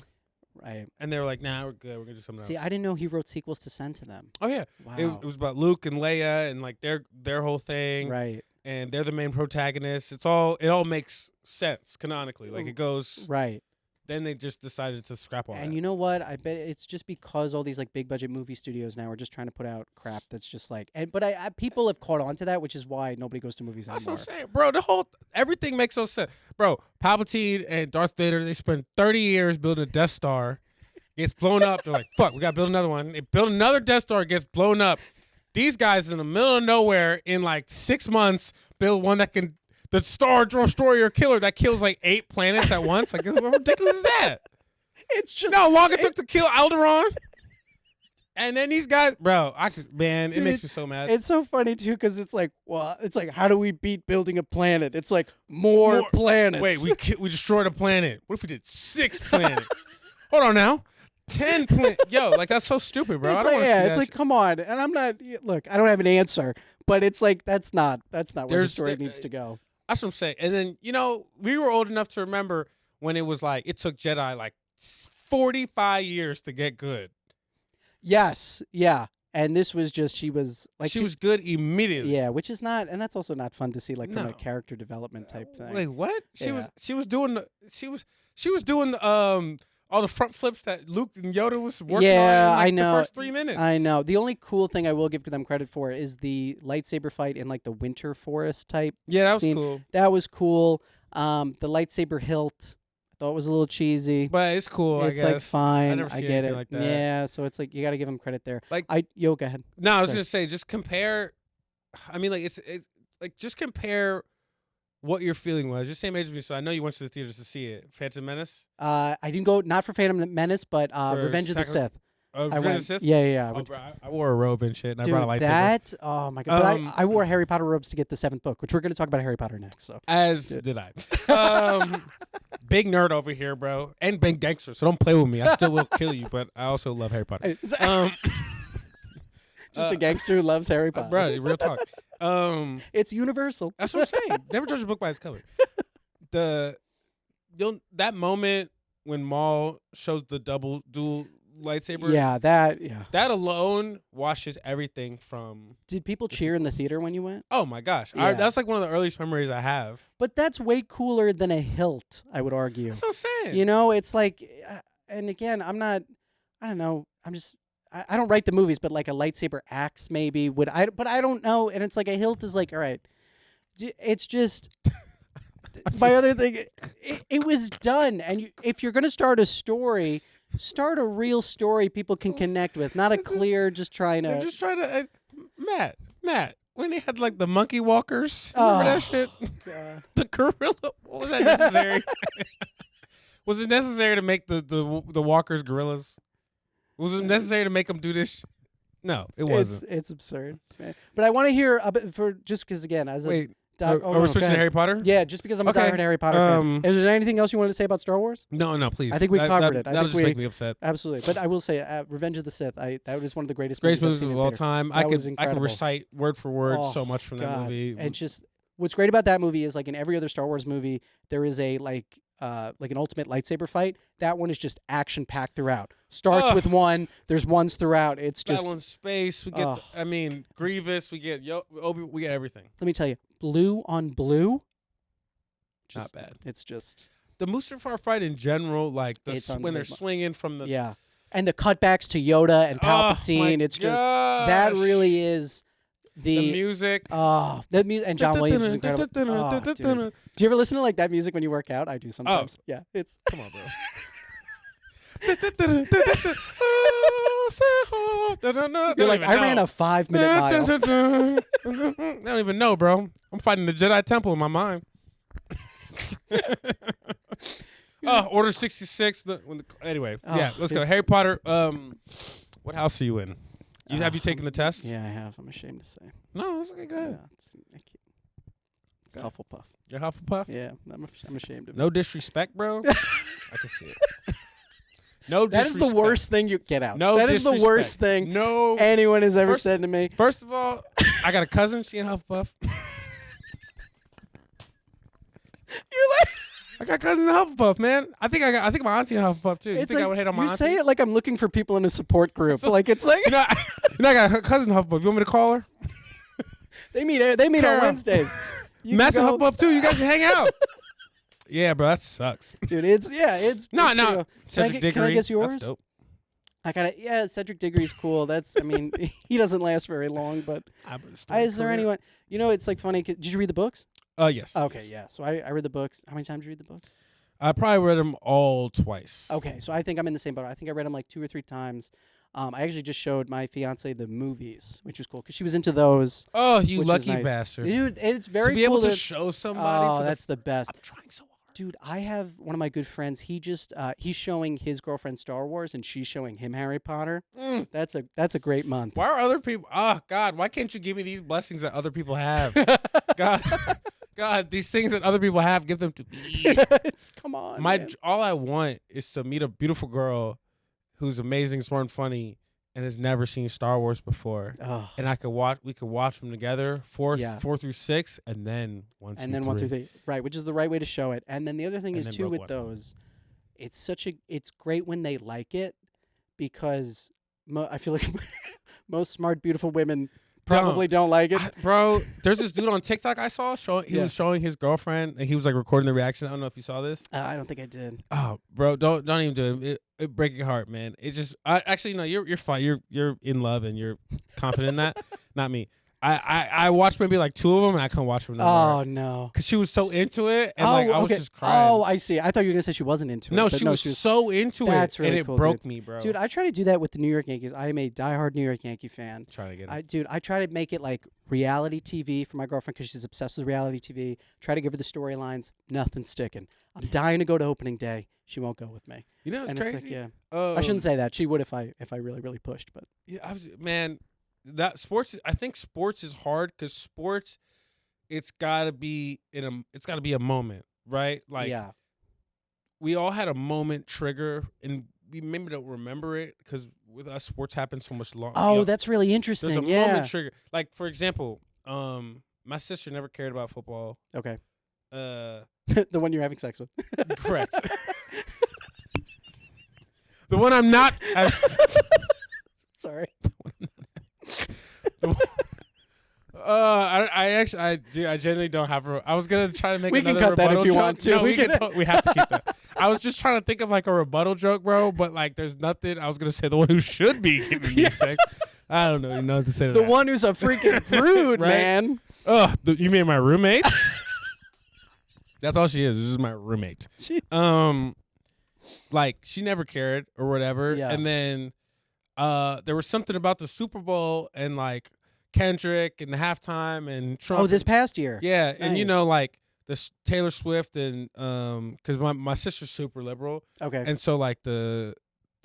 A: Right.
B: And they were like, nah, we're good. We're going to do something else.
A: See, I didn't know he wrote sequels to send to them.
B: Oh, yeah.
A: Wow.
B: It was about Luke and Leia and like their whole thing.
A: Right.
B: And they're the main protagonists. It all makes sense canonically. Like it goes.
A: Right.
B: Then they just decided to scrap all that.
A: And you know what? I bet it's just because all these like big budget movie studios now are just trying to put out crap that's just like. But people have caught on to that, which is why nobody goes to movies anymore.
B: That's what I'm saying, bro. Everything makes no sense, bro. Palpatine and Darth Vader, they spent 30 years building a Death Star, gets blown up. They're like, fuck, we gotta build another one. They build another Death Star, gets blown up. These guys in the middle of nowhere in like 6 months build one that can. The Star Destroyer killer that kills like 8 planets at once. Like, how ridiculous is that?
A: It's just
B: how long it took to kill Alderaan. And then these guys, bro, it makes me so mad.
A: It's so funny too because it's like, how do we beat building a planet? It's like more planets.
B: Wait, we destroyed a planet. What if we did 6 planets? Hold on now. 10 planets. Yo, like that's so stupid, bro. I don't want to see that
A: like, come on. And I'm not. Look, I don't have an answer, but it's like that's not where the story needs to go.
B: That's what I'm saying. And then we were old enough to remember when it was like it took Jedi like 45 years to get good.
A: Yes, yeah. And this was just she was
B: good immediately.
A: Yeah, which is not, and that's also not fun to see from a character development type thing.
B: Like what? She was doing all the front flips that Luke and Yoda was working on in
A: I know.
B: the first 3 minutes.
A: I know. The only cool thing I will give them credit for is the lightsaber fight in like the winter forest type.
B: Yeah, that was
A: scene.
B: cool.
A: That was cool. The lightsaber hilt I thought was a little cheesy.
B: But it's cool,
A: it's
B: I guess.
A: like fine.
B: I never see
A: get it.
B: like that.
A: Yeah, so it's like you got to give them credit there.
B: Like
A: go ahead.
B: No, I was going to say just compare I mean like it's like just compare what your feeling was. Your same age as me, so I know you went to the theaters to see it. Phantom Menace?
A: I didn't go, not for Phantom Menace, but Revenge of the Sith.
B: Revenge of the Sith?
A: Yeah.
B: Oh, bro, I wore a robe and shit, and
A: Dude,
B: I brought a lightsaber.
A: Oh, my God. But I wore Harry Potter robes to get the 7th book, which we're going to talk about Harry Potter next. So
B: did I. Big nerd over here, bro. And big gangster, so don't play with me. I still will kill you, but I also love Harry Potter.
A: Just a gangster who loves Harry Potter.
B: Bro, real talk.
A: It's universal.
B: That's what I'm saying. Never judge a book by its cover. That moment when Maul shows the dual lightsaber.
A: Yeah,
B: that alone washes everything from.
A: Did people cheer in the theater when you went?
B: Oh my gosh, that's like one of the earliest memories I have.
A: But that's way cooler than a hilt, I would argue.
B: That's what I'm saying.
A: You know, it's like, and again, I don't know. I don't write the movies, but like a lightsaber axe maybe but I don't know. And it's like a hilt is like, all right, it's just my other thing. It was done. And if you're going to start a story, start a real story people can connect with, not a clear just trying to.
B: I'm just trying to, Matt, when they had like the monkey walkers, remember that shit?
A: God.
B: The gorilla, was that necessary? Was it necessary to make the walkers gorillas? Was it necessary to make them do this? No, it wasn't.
A: It's absurd. But I want to hear just because again, as
B: Wait,
A: are
B: we switching to Harry Potter?
A: Yeah, just because I'm a diehard Harry Potter fan. Is there anything else you wanted to say about Star Wars?
B: No, please.
A: I think we covered it.
B: That'll just make me upset.
A: Absolutely. But I will say, Revenge of the Sith, that was one of the greatest
B: movies
A: I've seen
B: of all time. I can recite word for word so much from that movie.
A: And just what's great about that movie is like in every other Star Wars movie, there is a like an ultimate lightsaber fight. That one is just action packed throughout. Starts with one. There's ones throughout. It's just
B: Battle in space. We get, Grievous. We get Obi. We get everything.
A: Let me tell you, blue on blue.
B: Not bad.
A: It's just
B: the Mustafar fight in general, like when they're swinging from the
A: and the cutbacks to Yoda and Palpatine. It's just that really is. The
B: music.
A: The music and John Williams is incredible. Dude. Do you ever listen to like that music when you work out? I do sometimes. Yeah, it's
B: come on, bro.
A: You're like, I ran a 5-minute mile.
B: I don't even know, bro. I'm fighting the Jedi Temple in my mind. Order 66. Anyway, let's go. Harry Potter. What house are you in? Have you taken the test?
A: Yeah, I have. I'm ashamed to say.
B: No, it's okay. Go ahead.
A: Hufflepuff.
B: You're Hufflepuff?
A: Yeah, I'm ashamed of it.
B: No disrespect, bro. I can see it. No
A: That
B: disrespect.
A: is the worst thing you get out.
B: No
A: That is
B: disrespect.
A: the worst thing anyone has ever said to me.
B: First of all, I got a cousin. She in Hufflepuff.
A: You're like,
B: I got cousins in Hufflepuff, man. I think my auntie in Hufflepuff too. You think I would hate on my auntie?
A: You say it like I'm looking for people in a support group. Like it's like
B: I got a cousin in Hufflepuff. You want me to call her?
A: They meet on Wednesdays.
B: Matt's in Hufflepuff too. You guys should hang out. Yeah, bro, that sucks.
A: Dude, it's
B: no.
A: Can I guess yours?
B: That's dope.
A: Cedric Diggory's cool. That's, I mean, he doesn't last very long, but is there anyone, it's like funny. Did you read the books?
B: Yes.
A: Okay,
B: yes.
A: yeah. So I read the books. How many times did you read the books?
B: I probably read them all twice.
A: Okay, so I think I'm in the same boat. I think I read them like 2 or 3 times. I actually just showed my fiance the movies, which was cool because she was into those.
B: Oh, you lucky
A: nice.
B: bastard!
A: Dude, it's very
B: to be
A: cool
B: able to show somebody.
A: Oh, that's the best.
B: I'm trying so hard.
A: Dude, I have one of my good friends. He just he's showing his girlfriend Star Wars, and she's showing him Harry Potter. That's a great month.
B: Why are other people? Oh God, why can't you give me these blessings that other people have? God, these things that other people have, give them to me.
A: Come on, man.
B: All I want is to meet a beautiful girl who's amazing, smart, and funny, and has never seen Star Wars before.
A: Oh.
B: And we could watch them together, 4 through 6, and then 1 through 3.
A: Right, which is the right way to show it. And then the other thing is too with those, it's great when they like it because I feel like most smart, beautiful women probably don't like it.
B: Bro, there's this dude on TikTok I saw. He was showing his girlfriend, and he was like recording the reaction. I don't know if you saw this.
A: I don't think I did.
B: Oh, bro, don't even do it. It break your heart, man. It's just actually no. You're fine. You're in love and you're confident in that. Not me. I watched maybe like 2 of them, and I couldn't watch them no more.
A: Oh no,
B: because she was so into it, and I was just crying.
A: Oh, I see. I thought you were gonna say she wasn't into it.
B: No, she was so into it.
A: That's really
B: and
A: cool,
B: it broke me, bro.
A: Dude, I try to do that with the New York Yankees. I am a diehard New York Yankee fan.
B: Trying to get it.
A: I try to make it like reality TV for my girlfriend because she's obsessed with reality TV. Try to give her the storylines. Nothing's sticking. I'm dying to go to opening day. She won't go with me.
B: You know, it's crazy.
A: It's like, I shouldn't say that. She would if I really, really pushed. But
B: yeah, man. That sports, I think sports is hard because sports, it's gotta be a moment, right? Like, we all had a moment trigger, and we maybe don't remember it because with us, sports happens so much longer.
A: Oh, that's really interesting.
B: There's a moment trigger. Like for example, my sister never cared about football.
A: Okay. The one you're having sex with.
B: Correct. The one I'm not.
A: Sorry.
B: I genuinely don't have. I was gonna try to make.
A: We
B: another
A: can cut that if you
B: joke.
A: want to.
B: No, we have to keep that. I was just trying to think of like a rebuttal joke, bro. But like, there's nothing. I was gonna say the one who should be giving me sex. I don't even know what to say to that.
A: The one who's a freaking prude,
B: right?
A: man.
B: You mean my roommate? That's all she is. This is my roommate. Like she never cared or whatever, and then. There was something about the Super Bowl and like Kendrick and the halftime and Trump.
A: Oh, this past year.
B: Yeah,
A: nice.
B: And like this Taylor Swift and because my sister's super liberal.
A: Okay.
B: And so like the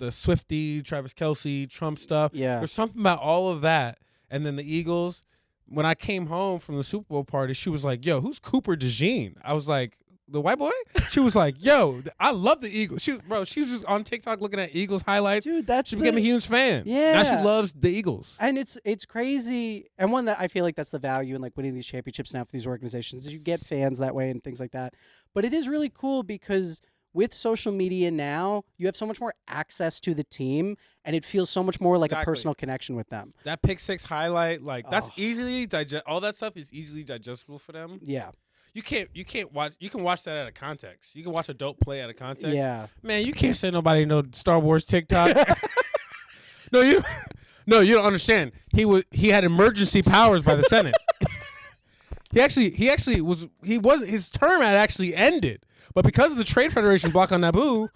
B: Swiftie, Travis Kelce, Trump stuff.
A: Yeah.
B: There's something about all of that, and then the Eagles. When I came home from the Super Bowl party, she was like, "Yo, who's Cooper DeJean?" I was like, the white boy? She was like, "Yo, I love the Eagles." She was just on TikTok looking at Eagles highlights.
A: Dude, she
B: became a huge fan.
A: Yeah,
B: now she loves the Eagles.
A: And it's crazy. And one that I feel like that's the value in like winning these championships now for these organizations is you get fans that way and things like that. But it is really cool because with social media now, you have so much more access to the team, and it feels so much more like a personal connection with them.
B: That pick six highlight, like that's easily all that stuff is easily digestible for them.
A: Yeah. You
B: can't watch. You can watch that out of context. You can watch a dope play out of context.
A: Yeah,
B: man, you can't say nobody no Star Wars TikTok. No, you don't understand. He had emergency powers by the Senate. His term had actually ended, but because of the Trade Federation block on Naboo,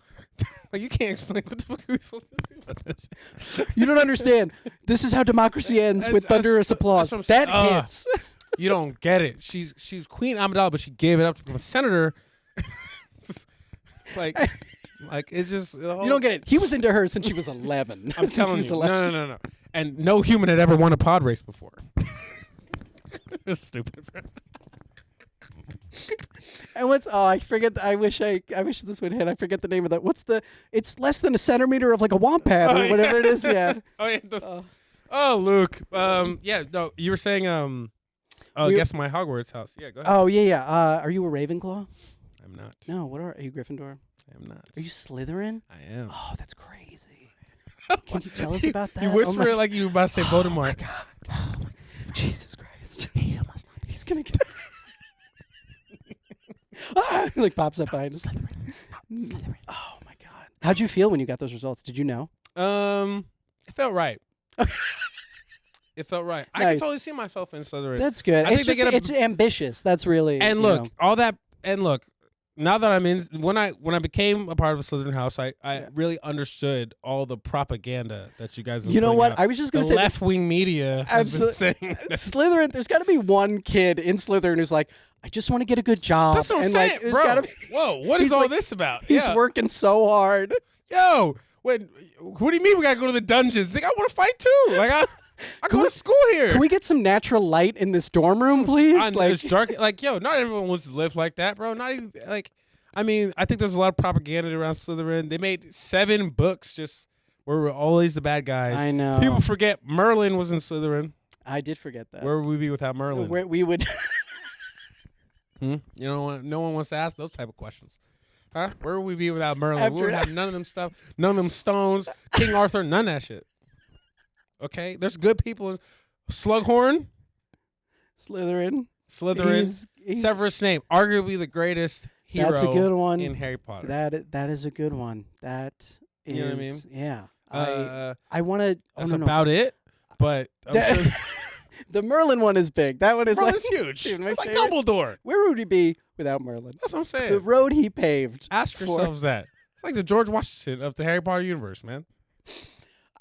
B: like you can't explain what the fuck are we supposed to do about that shit.
A: You don't understand. This is how democracy ends with thunderous applause. That hits.
B: You don't get it. She's Queen Amidala, but she gave it up to become a senator. like it's just you
A: don't get it. He was into her since she was 11.
B: I'm telling you, no. And no human had ever won a pod race before. It's stupid.
A: And I forget. I wish this would hit. I forget the name of that. It's less than a centimeter of like a wompat or whatever it is. Yeah.
B: Oh yeah. Luke. Yeah. No, you were saying guess my Hogwarts house. Yeah. Go ahead.
A: Oh yeah. Are you a Ravenclaw?
B: I'm not.
A: No. Are you Gryffindor?
B: I am not.
A: Are you Slytherin?
B: I am.
A: Oh, that's crazy. Can you tell us about that?
B: You whisper it like you were about to say Voldemort.
A: Oh my God. Oh my God. Jesus Christ. He's gonna get. He like pops up behind us. Slytherin. Oh my God. How'd you feel when you got those results? Did you know?
B: It felt right. It felt right.
A: Nice.
B: I can totally see myself in Slytherin.
A: That's good. It's ambitious. That's really.
B: And look, all that. And look, now that I'm in, when I became a part of a Slytherin house, I really understood all the propaganda that you guys.
A: You know what?
B: Out.
A: I was just going to say
B: left wing media. Absolutely.
A: Slytherin. There's got to be one kid in Slytherin who's like, I just want to get a good job.
B: That's what I'm saying,
A: there's
B: bro.
A: Gotta be,
B: whoa, what is all this about?
A: He's working so hard.
B: Yo, what do you mean we gotta go to the dungeons? Like, I want to fight too. Like I go to school here.
A: Can we get some natural light in this dorm room, please?
B: It's dark. Like, yo, not everyone wants to live like that, bro. Not even like. I mean, I think there's a lot of propaganda around Slytherin. They made 7 books just where we're always the bad guys.
A: I know.
B: People forget Merlin was in Slytherin.
A: I did forget that.
B: Where would we be without Merlin?
A: We would.
B: You know, no one wants to ask those type of questions. Huh? Where would we be without Merlin? We would have none of them stuff, none of them stones, King Arthur, none of that shit. Okay? There's good people in Slughorn.
A: Slytherin.
B: He's Severus Snape, arguably the greatest hero.
A: That's a good one.
B: In Harry Potter.
A: That is a good one. That is.
B: You know what I mean?
A: Yeah. I want to.
B: That's about it. But I'm sure
A: the Merlin one is big. That one is
B: Merlin's huge. It's like Dumbledore.
A: Where would he be without Merlin?
B: That's what I'm saying.
A: The road he paved.
B: Ask yourselves that. It's like the George Washington of the Harry Potter universe, man.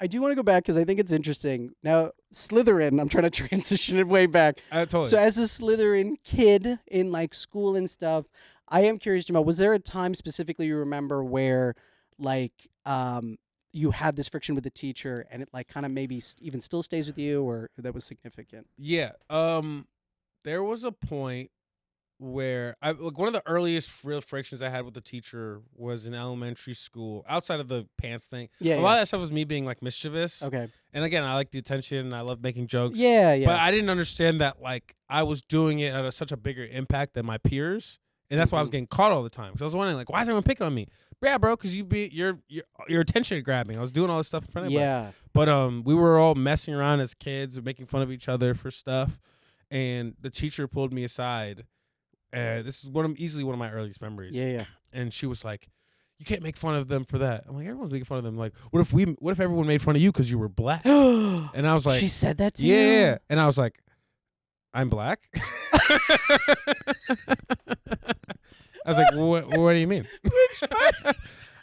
A: I do want to go back because I think it's interesting. Now, Slytherin, I'm trying to transition it way back.
B: Totally.
A: So as a Slytherin kid in like school and stuff, I am curious, Jamell, was there a time specifically you remember where like you had this friction with the teacher and it like kind of maybe even still stays with you or that was significant?
B: Yeah. There was a point where one of the earliest real frictions I had with the teacher was in elementary school, outside of the pants thing.
A: Yeah,
B: a lot of that stuff was me being like mischievous.
A: Okay.
B: And again, I like the attention and I love making jokes.
A: Yeah.
B: But I didn't understand that like I was doing it at such a bigger impact than my peers. And that's why I was getting caught all the time. Because I was wondering, like, why is everyone picking on me? Yeah, bro, because you're attention grabbing. I was doing all this stuff in front of everybody.
A: Yeah.
B: But we were all messing around as kids and making fun of each other for stuff. And the teacher pulled me aside. This is easily one of my earliest memories.
A: Yeah.
B: And she was like, "You can't make fun of them for that." I'm like, "Everyone's making fun of them. Like, what if everyone made fun of you because you were black?" And I was like,
A: she said that to you?
B: Yeah. And I was like, "I'm black." I was like, what do you mean?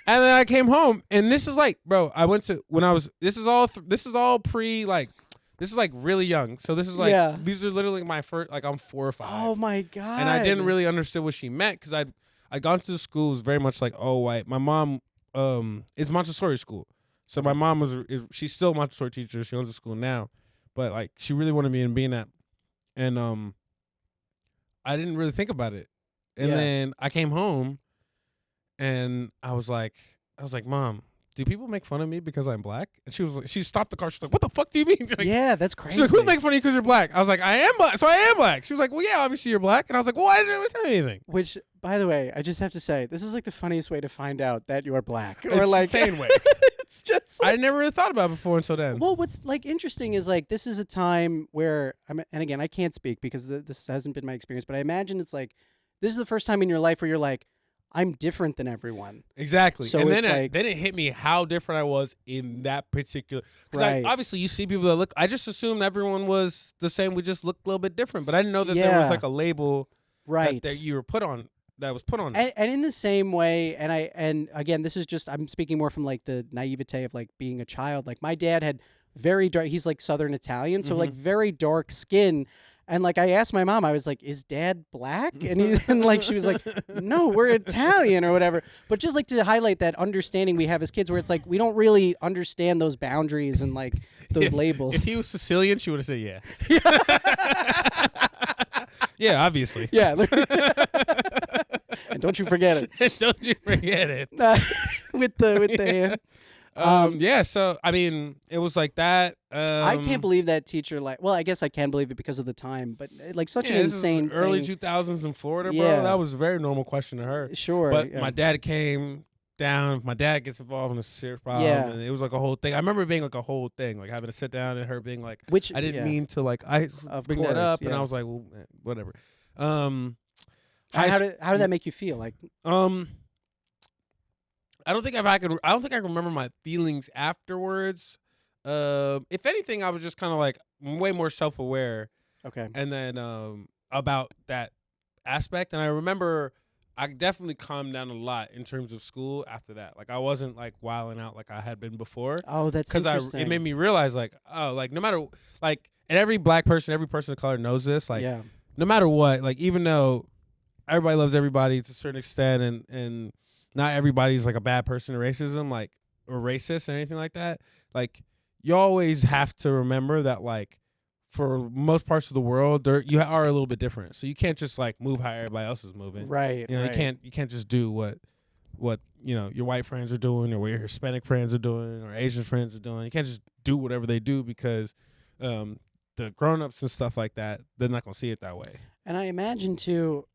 B: And then I came home, and this is like, bro, I went to this is all pre like. This is like really young. So this is like these are literally my first, like I'm 4 or 5.
A: Oh my God.
B: And I didn't really understand what she meant because I'd gone to the school. It was very much like, oh, white. My mom is Montessori school. So my mom she's still a Montessori teacher. She owns a school now. But like she really wanted me to be in that. And I didn't really think about it. And then I came home and I was like, Mom, do people make fun of me because I'm black? And she stopped the car. She's like, what the fuck do you mean? Like,
A: yeah, that's crazy.
B: She's like, who's making fun of you because you're black? I was like, I am black. So I am black. She was like, well, yeah, obviously you're black. And I was like, well, I didn't say anything.
A: Which, by the way, I just have to say, this is like the funniest way to find out that you're black.
B: Or
A: like
B: insane way.
A: It's just like,
B: I never really thought about it before until then.
A: Well, what's like interesting is like this is a time where and again, I can't speak because this hasn't been my experience, but I imagine it's like this is the first time in your life where you're like, I'm different than everyone.
B: Exactly.
A: So
B: and
A: it's
B: then it hit me how different I was in that particular. Because obviously you see people that look. I just assumed everyone was the same. We just looked a little bit different. But I didn't know that there was like a label that you were put on. That was put on.
A: And in the same way, and again, this is just I'm speaking more from like the naivete of like being a child. Like my dad had very dark. He's like Southern Italian, so like very dark skin. And like I asked my mom, I was like, "Is Dad black?" And like she was like, "No, we're Italian or whatever." But just like to highlight that understanding we have as kids, where it's like we don't really understand those boundaries and like those labels.
B: If he was Sicilian, she would have said, "Yeah." Yeah, obviously.
A: Yeah. And don't you forget it.
B: Don't you forget it.
A: With the hand.
B: Yeah, so I mean, it was like that.
A: I can't believe that teacher. Well, I guess I can believe it because of the time, but like such an insane
B: early
A: thing.
B: 2000s in Florida,
A: Yeah.
B: bro. That was a very normal question to her.
A: Sure,
B: but my dad came down. My dad gets involved in a serious problem, and it was like a whole thing. I remember it being like a whole thing, like having to sit down and her being like,
A: "Which
B: I didn't mean to like bring that up," and I was like, well, whatever.
A: How did that make you feel? Like,
B: I don't think I can remember my feelings afterwards. If anything, I was just kind of like way more self-aware.
A: Okay.
B: And then about that aspect, and I remember I definitely calmed down a lot in terms of school after that. Like I wasn't like wilding out like I had been before.
A: Oh, that's interesting.
B: Because it made me realize like, oh, like no matter like, and every black person, every person of color knows this. Like, no matter what, like even though everybody loves everybody to a certain extent, and not everybody's like a bad person or racism, like or racist or anything like that. Like you always have to remember that like for most parts of the world, you are a little bit different. So you can't just like move how everybody else is moving.
A: Right.
B: You know, you can't just do what you know your white friends are doing or what your Hispanic friends are doing or Asian friends are doing. You can't just do whatever they do because the grown-ups and stuff like that, they're not gonna see it that way.
A: And I imagine too.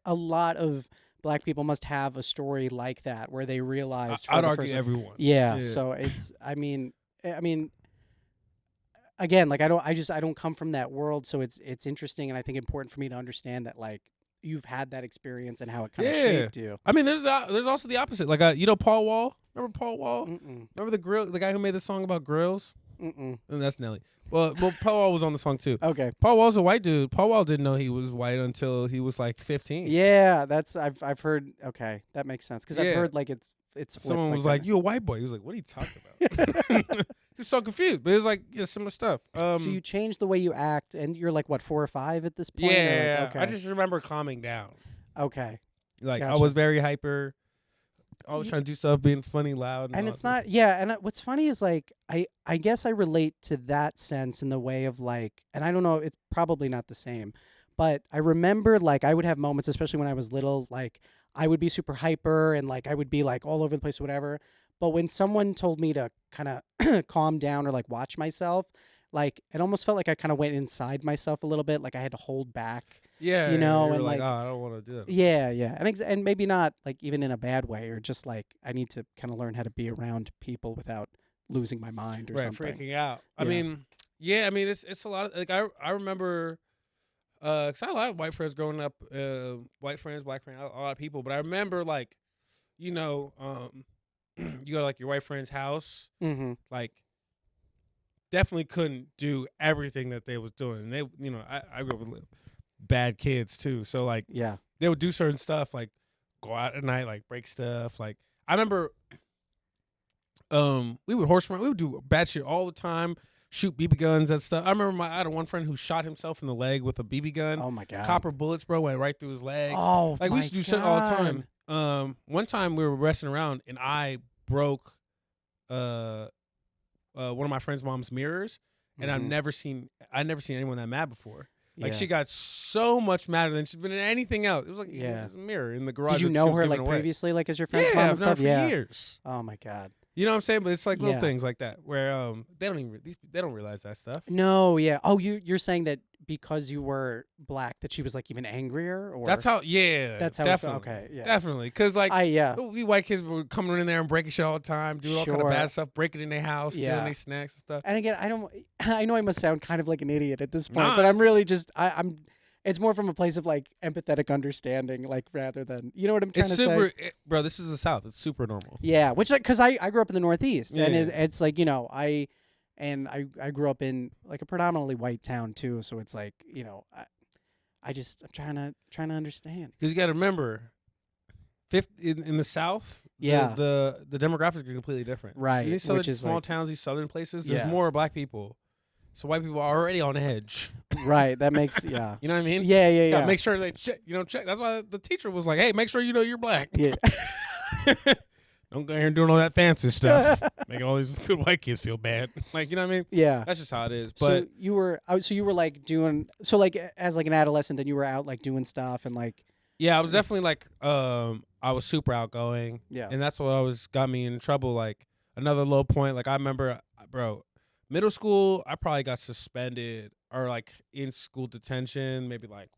A: A lot of black people must have a story like that where they realized.
B: I'd argue everyone.
A: Yeah. So it's. I mean. Again, like I don't come from that world, so it's interesting and I think important for me to understand that like you've had that experience and how it kind of shaped you.
B: I mean, there's also the opposite. Like you know Paul Wall. Remember Paul Wall?
A: Mm-mm.
B: Remember the guy who made the song about grills?
A: Mm-mm.
B: And that's Nelly. Well, Paul Wall was on the song too.
A: Okay.
B: Paul Wall's a white dude. Paul Wall didn't know he was white until he was like 15.
A: Yeah, I've heard. Okay, that makes sense because I've heard like it's.
B: Someone was like, "You a white boy?" He was like, "What are you talking about?" He was so confused, but it was like similar stuff.
A: So you changed the way you act, and you're like what 4 or 5 at this point?
B: Yeah,
A: like, okay.
B: I just remember calming down.
A: Okay,
B: like gotcha. I was very hyper. I was trying to do stuff, being funny, loud,
A: and it's not. Yeah, and what's funny is like I guess I relate to that sense in the way of like, and I don't know, it's probably not the same, but I remember like I would have moments, especially when I was little, like I would be super hyper and like I would be like all over the place, or whatever. But when someone told me to kind of calm down or like watch myself, like it almost felt like I kind of went inside myself a little bit, like I had to hold back.
B: Yeah,
A: you know, and
B: like, oh, I don't want to do that.
A: Yeah, and maybe not like even in a bad way, or just like I need to kind of learn how to be around people without losing my mind or something.
B: Freaking out. Yeah. I mean, it's a lot of like I remember. Cause I had a lot of white friends growing up, white friends, black friends, a lot of people. But I remember like, you know, you go to like your white friend's house, like definitely couldn't do everything that they was doing. And they, you know, I grew up with bad kids too, so like they would do certain stuff like go out at night, like break stuff. Like I remember, we would horse run, we would do bad shit all the time. Shoot BB guns and stuff. I remember I had one friend who shot himself in the leg with a BB gun.
A: Oh my god!
B: Copper bullets, bro, went right through his leg.
A: Oh,
B: like we used to do shit all the time. One time we were messing around and I broke one of my friend's mom's mirrors, and I've never seen anyone that mad before. Like she got so much madder than she's been in anything else. It was like it was a mirror in the garage.
A: Did you know her like previously, like as your friend's mom and stuff?
B: I've known her for years.
A: Oh my god.
B: You know what I'm saying? But it's like little things like that where they don't realize that stuff.
A: No, yeah. Oh, you're saying that because you were black that she was like even angrier, or
B: that's how
A: definitely. Okay, yeah,
B: definitely. Because like we white kids were coming in there and breaking shit all the time, doing all kind of bad stuff, breaking in their house, stealing their snacks and stuff.
A: And again, I know I must sound kind of like an idiot at this point, but I'm really just I'm. It's more from a place of like empathetic understanding, like rather than, you know what I'm trying to say?
B: Bro, this is the South. It's super normal.
A: Yeah, which because I grew up in the Northeast, and it's like, you know, I grew up in like a predominantly white town too, so it's like, you know, I'm trying to understand.
B: Because you got to remember, in the South, the demographics are completely different.
A: Right,
B: so these southern, small towns, these southern places, there's more black people. So white people are already on edge.
A: Right. That makes,
B: You know what I mean?
A: Yeah.
B: Gotta make sure they check. That's why the teacher was like, hey, make sure you know you're black.
A: Yeah.
B: Don't go here and doing all that fancy stuff, making all these good white kids feel bad. Like, you know what I mean?
A: Yeah.
B: That's just how it is. But
A: so you were like doing as like an adolescent, then you were out like doing stuff and like.
B: Yeah, I was definitely like I was super outgoing.
A: Yeah.
B: And that's what always got me in trouble. Like another low point. Like I remember, bro, middle school, I probably got suspended or like in school detention, maybe like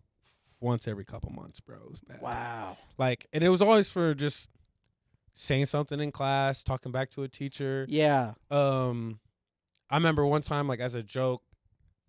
B: once every couple months, bro. It was bad.
A: Wow.
B: Like, and it was always for just saying something in class, talking back to a teacher.
A: Yeah.
B: I remember one time, like as a joke,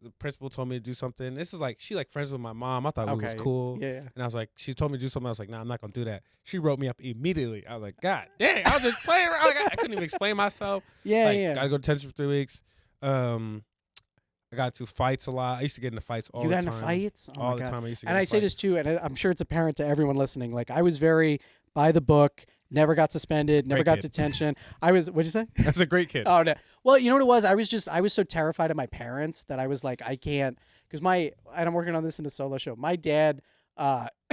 B: the principal told me to do something. This is like she like friends with my mom. I thought it was cool.
A: Yeah.
B: And I was like, she told me to do something. I was like, nah, I'm not gonna do that. She wrote me up immediately. I was like, God dang, I was just playing around. I couldn't even explain myself.
A: Yeah,
B: like,
A: yeah.
B: Gotta go to detention for 3 weeks. I got into fights a lot. I used to get into fights all the time.
A: You got into fights? Oh
B: all
A: my
B: the
A: God.
B: time. I used to get
A: and
B: into
A: I say
B: fights.
A: this too, and I'm sure it's apparent to everyone listening. Like I was very by the book. Never got suspended. Never got detention. I was. What'd you say?
B: That's a great kid.
A: Oh no. Well, you know what it was? I was so terrified of my parents that I was like, I can't, because and I'm working on this in the solo show. My dad,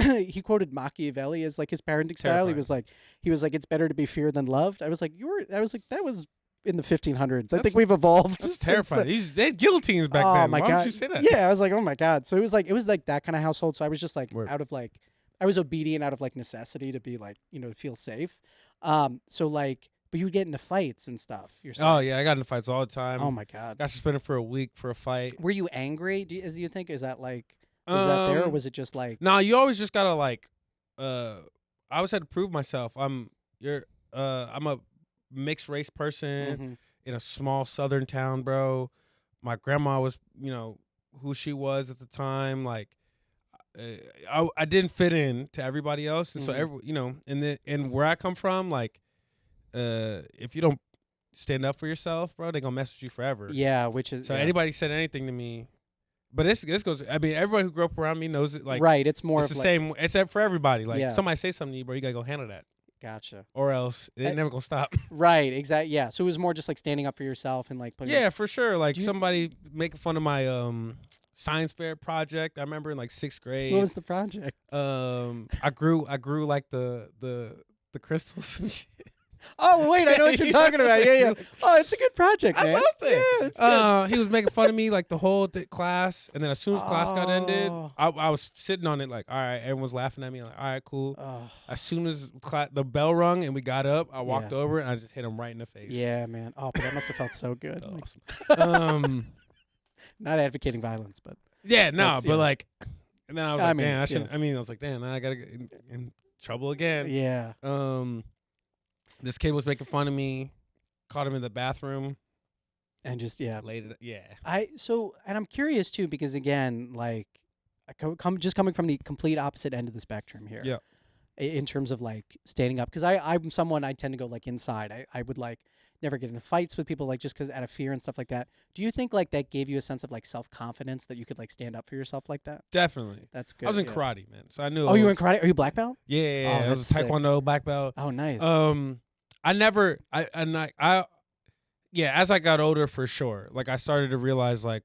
A: he quoted Machiavelli as like his parenting style. He was like, it's better to be feared than loved. I was like, that was in the 1500s. I think we've evolved.
B: That's terrifying. They had guillotines back then.
A: Oh my
B: Why
A: God.
B: would you say that?
A: Yeah, I was like, oh my God. So it was like that kind of household. So I was just like out of like, I was obedient out of like necessity to be like, to feel safe. So like, but you would get into fights and stuff.
B: Oh yeah, I got into fights all the time.
A: Oh my God.
B: Got suspended for a week for a fight.
A: Were you angry? As you think? Is that like, was that there, or was it just like?
B: No, you always just gotta like. I always had to prove myself. I'm a mixed race person in a small southern town, bro. My grandma was, who she was at the time. Like, I didn't fit in to everybody else, and so and where I come from, like, if you don't stand up for yourself, bro, they gonna mess with you forever.
A: Yeah, which is
B: anybody said anything to me, but this goes. I mean, everybody who grew up around me knows it. Like,
A: right, it's more.
B: It's the same. It's for everybody. Like,
A: yeah.
B: somebody say something to you, bro, you gotta go handle that.
A: Gotcha.
B: Or else it never gonna stop.
A: Right. Exactly. Yeah. So it was more just like standing up for yourself and like putting.
B: Yeah, for sure. Like somebody making fun of my science fair project. I remember in like 6th grade.
A: What was the project?
B: I grew like the crystals and shit.
A: Oh wait, I know what you're talking about. Yeah. Oh, it's a good project, man.
B: I loved it.
A: Yeah, it's good.
B: He was making fun of me like the whole class, and then as soon as class got ended, I was sitting on it like, all right, everyone's laughing at me. Like, all right, cool. As soon as the bell rung and we got up, I walked over and I just hit him right in the face.
A: Yeah, man. Oh, but that must have felt so good.
B: Awesome.
A: Not advocating violence, but
B: yeah, no, but like, and then I was like, damn, I shouldn't.
A: Yeah.
B: I mean, I was like, damn, I gotta get in trouble again.
A: Yeah.
B: This kid was making fun of me. Caught him in the bathroom.
A: And just
B: laid it. Yeah.
A: And I'm curious too, because again, like, coming from the complete opposite end of the spectrum here.
B: Yeah.
A: In terms of like standing up, because I'm someone, I tend to go like inside. I would like never get into fights with people, like just because out of fear and stuff like that. Do you think like that gave you a sense of like self-confidence that you could like stand up for yourself like that?
B: Definitely.
A: That's good.
B: I was in karate, man, so I knew.
A: Oh, you were in karate? Are you black belt?
B: Yeah, I was a taekwondo black belt.
A: Oh, nice.
B: As I got older, for sure. Like I started to realize, like,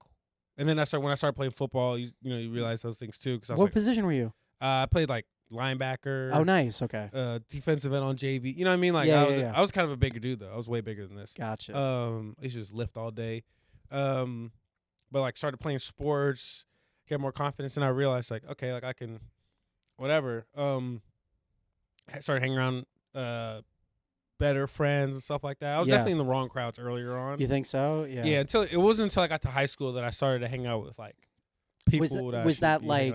B: and then when I started playing football, you realize those things too. Because
A: what position were you?
B: I played like linebacker.
A: Oh, nice. Okay.
B: Defensive end on JV. You know what I mean? Like I was kind of a bigger dude though. I was way bigger than this.
A: Gotcha.
B: I used to just lift all day. But like started playing sports, get more confidence, and I realized like, okay, like I can, whatever. I started hanging around better friends and stuff like that. I was definitely in the wrong crowds earlier on.
A: You think so? Yeah.
B: Yeah. It wasn't until I got to high school that I started to hang out with like people. Was that
A: like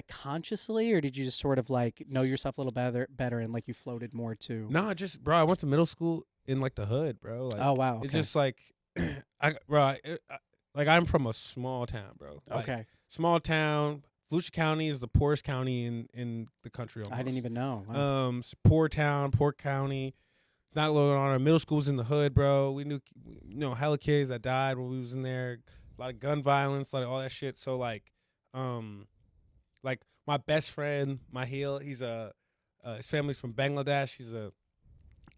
A: consciously, or did you just sort of like know yourself a little better and like you floated more to?
B: No, just bro. I went to middle school in like the hood, bro. Like,
A: oh wow. Okay.
B: It's just like, I'm from a small town, bro. Like,
A: okay.
B: Small town. Volusia County is the poorest county in the country. Almost.
A: I didn't even know. Wow.
B: Poor town, poor county. It's not going on. Our middle school's in the hood, bro. We knew, hella kids that died when we was in there. A lot of gun violence, like all that shit. So like my best friend, Mahil, he's his family's from Bangladesh. He's a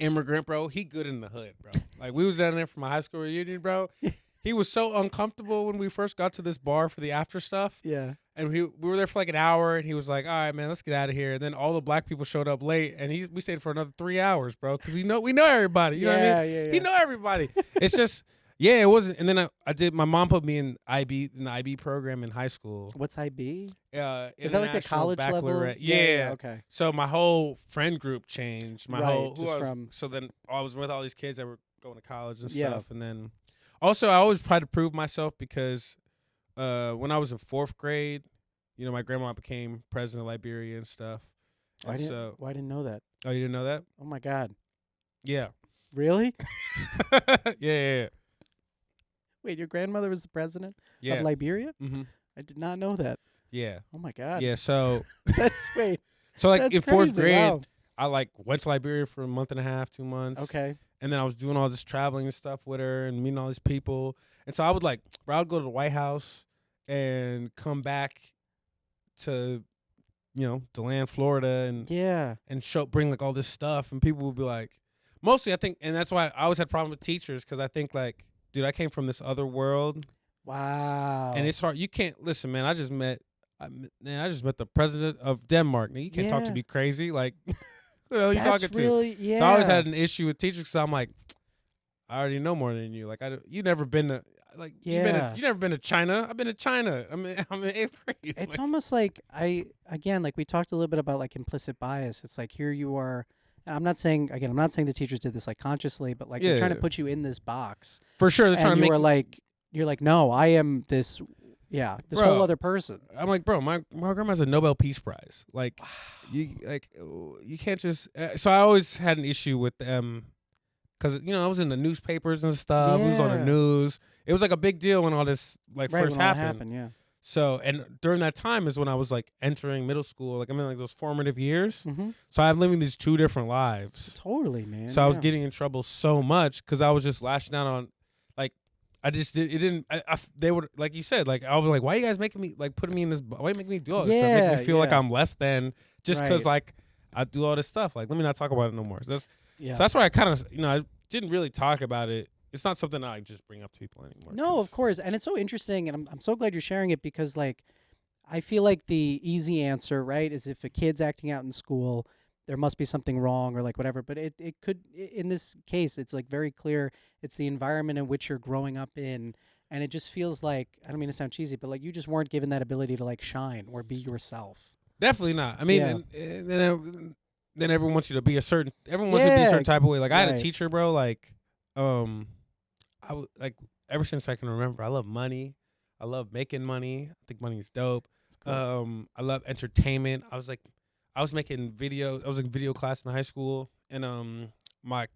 B: immigrant, bro. He good in the hood, bro. Like we was down there for my high school reunion, bro. he was so uncomfortable when we first got to this bar for the after stuff.
A: Yeah.
B: And we were there for like an hour, and he was like, "All right, man, let's get out of here." And then all the black people showed up late, and we stayed for another 3 hours, bro, because we know everybody. You know what I mean?
A: Yeah.
B: He know everybody. It's just, yeah, it wasn't. And then I did. My mom put me in the IB program in high school.
A: What's IB?
B: Is
A: that like the college level?
B: Yeah.
A: Okay.
B: So my whole friend group changed. So then I was with all these kids that were going to college and stuff, and then also I always tried to prove myself because when I was in 4th grade, you know, my grandma became president of Liberia and stuff.
A: I didn't know that.
B: Oh, you didn't know that?
A: Oh my God.
B: Yeah.
A: Really?
B: Yeah.
A: Wait, your grandmother was the president
B: of
A: Liberia?
B: Mm-hmm.
A: I did not know that.
B: Yeah.
A: Oh my God.
B: Yeah. So
A: that's wait.
B: So like
A: that's
B: in 4th
A: crazy.
B: grade,
A: wow.
B: I like went to Liberia for a month and a half, 2 months.
A: Okay.
B: And then I was doing all this traveling and stuff with her and meeting all these people. And so I would go to the White House and come back to, you know, DeLand, Florida, and bring like all this stuff, and people would be like, mostly I think, and that's why I always had problems with teachers, because I think like, dude, I came from this other world.
A: Wow.
B: And it's hard. You can't listen, man. I just met the president of Denmark. Now, you can't talk to me crazy. Like, who the hell are you talking to?
A: Yeah.
B: So I always had an issue with teachers because I'm like, I already know more than you. Like, you never been to. Like, you never been to China. I've been to China. I'm in 8th grade.
A: It's almost like like we talked a little bit about like implicit bias. It's like here you are. And I'm not saying the teachers did this like consciously, but like they're trying to put you in this box.
B: For sure. They're trying to make
A: you're like, no, I am this whole other person.
B: I'm like, bro, my grandma has a Nobel Peace Prize. Like, you can't just. So I always had an issue with them. Because, you know, I was in the newspapers and stuff. It was on the news. It was like a big deal when all this first happened.
A: Yeah.
B: So, and during that time is when I was like entering middle school. Like, I'm in like those formative years.
A: Mm-hmm.
B: So I'm living these 2 different lives.
A: Totally, man.
B: So I was getting in trouble so much because I was just lashing out on, like, they would, like you said, like, I was like, why are you guys making me, like, putting me in this, why are you making me do all this stuff? Making me feel like I'm less than just because, like, I do all this stuff. Like, let me not talk about it no more. So that's why I kind of, you know, I didn't really talk about it. It's not something I just bring up to people anymore.
A: No, of course. And it's so interesting, and I'm so glad you're sharing it, because, like, I feel like the easy answer, right, is if a kid's acting out in school, there must be something wrong or, like, whatever. But it could, in this case, it's, like, very clear it's the environment in which you're growing up in. And it just feels like, I don't mean to sound cheesy, but, like, you just weren't given that ability to, like, shine or be yourself.
B: Definitely not. I mean, then everyone wants you to be everyone wants you to be a certain type of way. Like, I had a teacher, bro, like, I would, like, ever since I can remember, I love money. I love making money. I think money is dope. Cool. I love entertainment. I was making video. I was in video class in high school, and my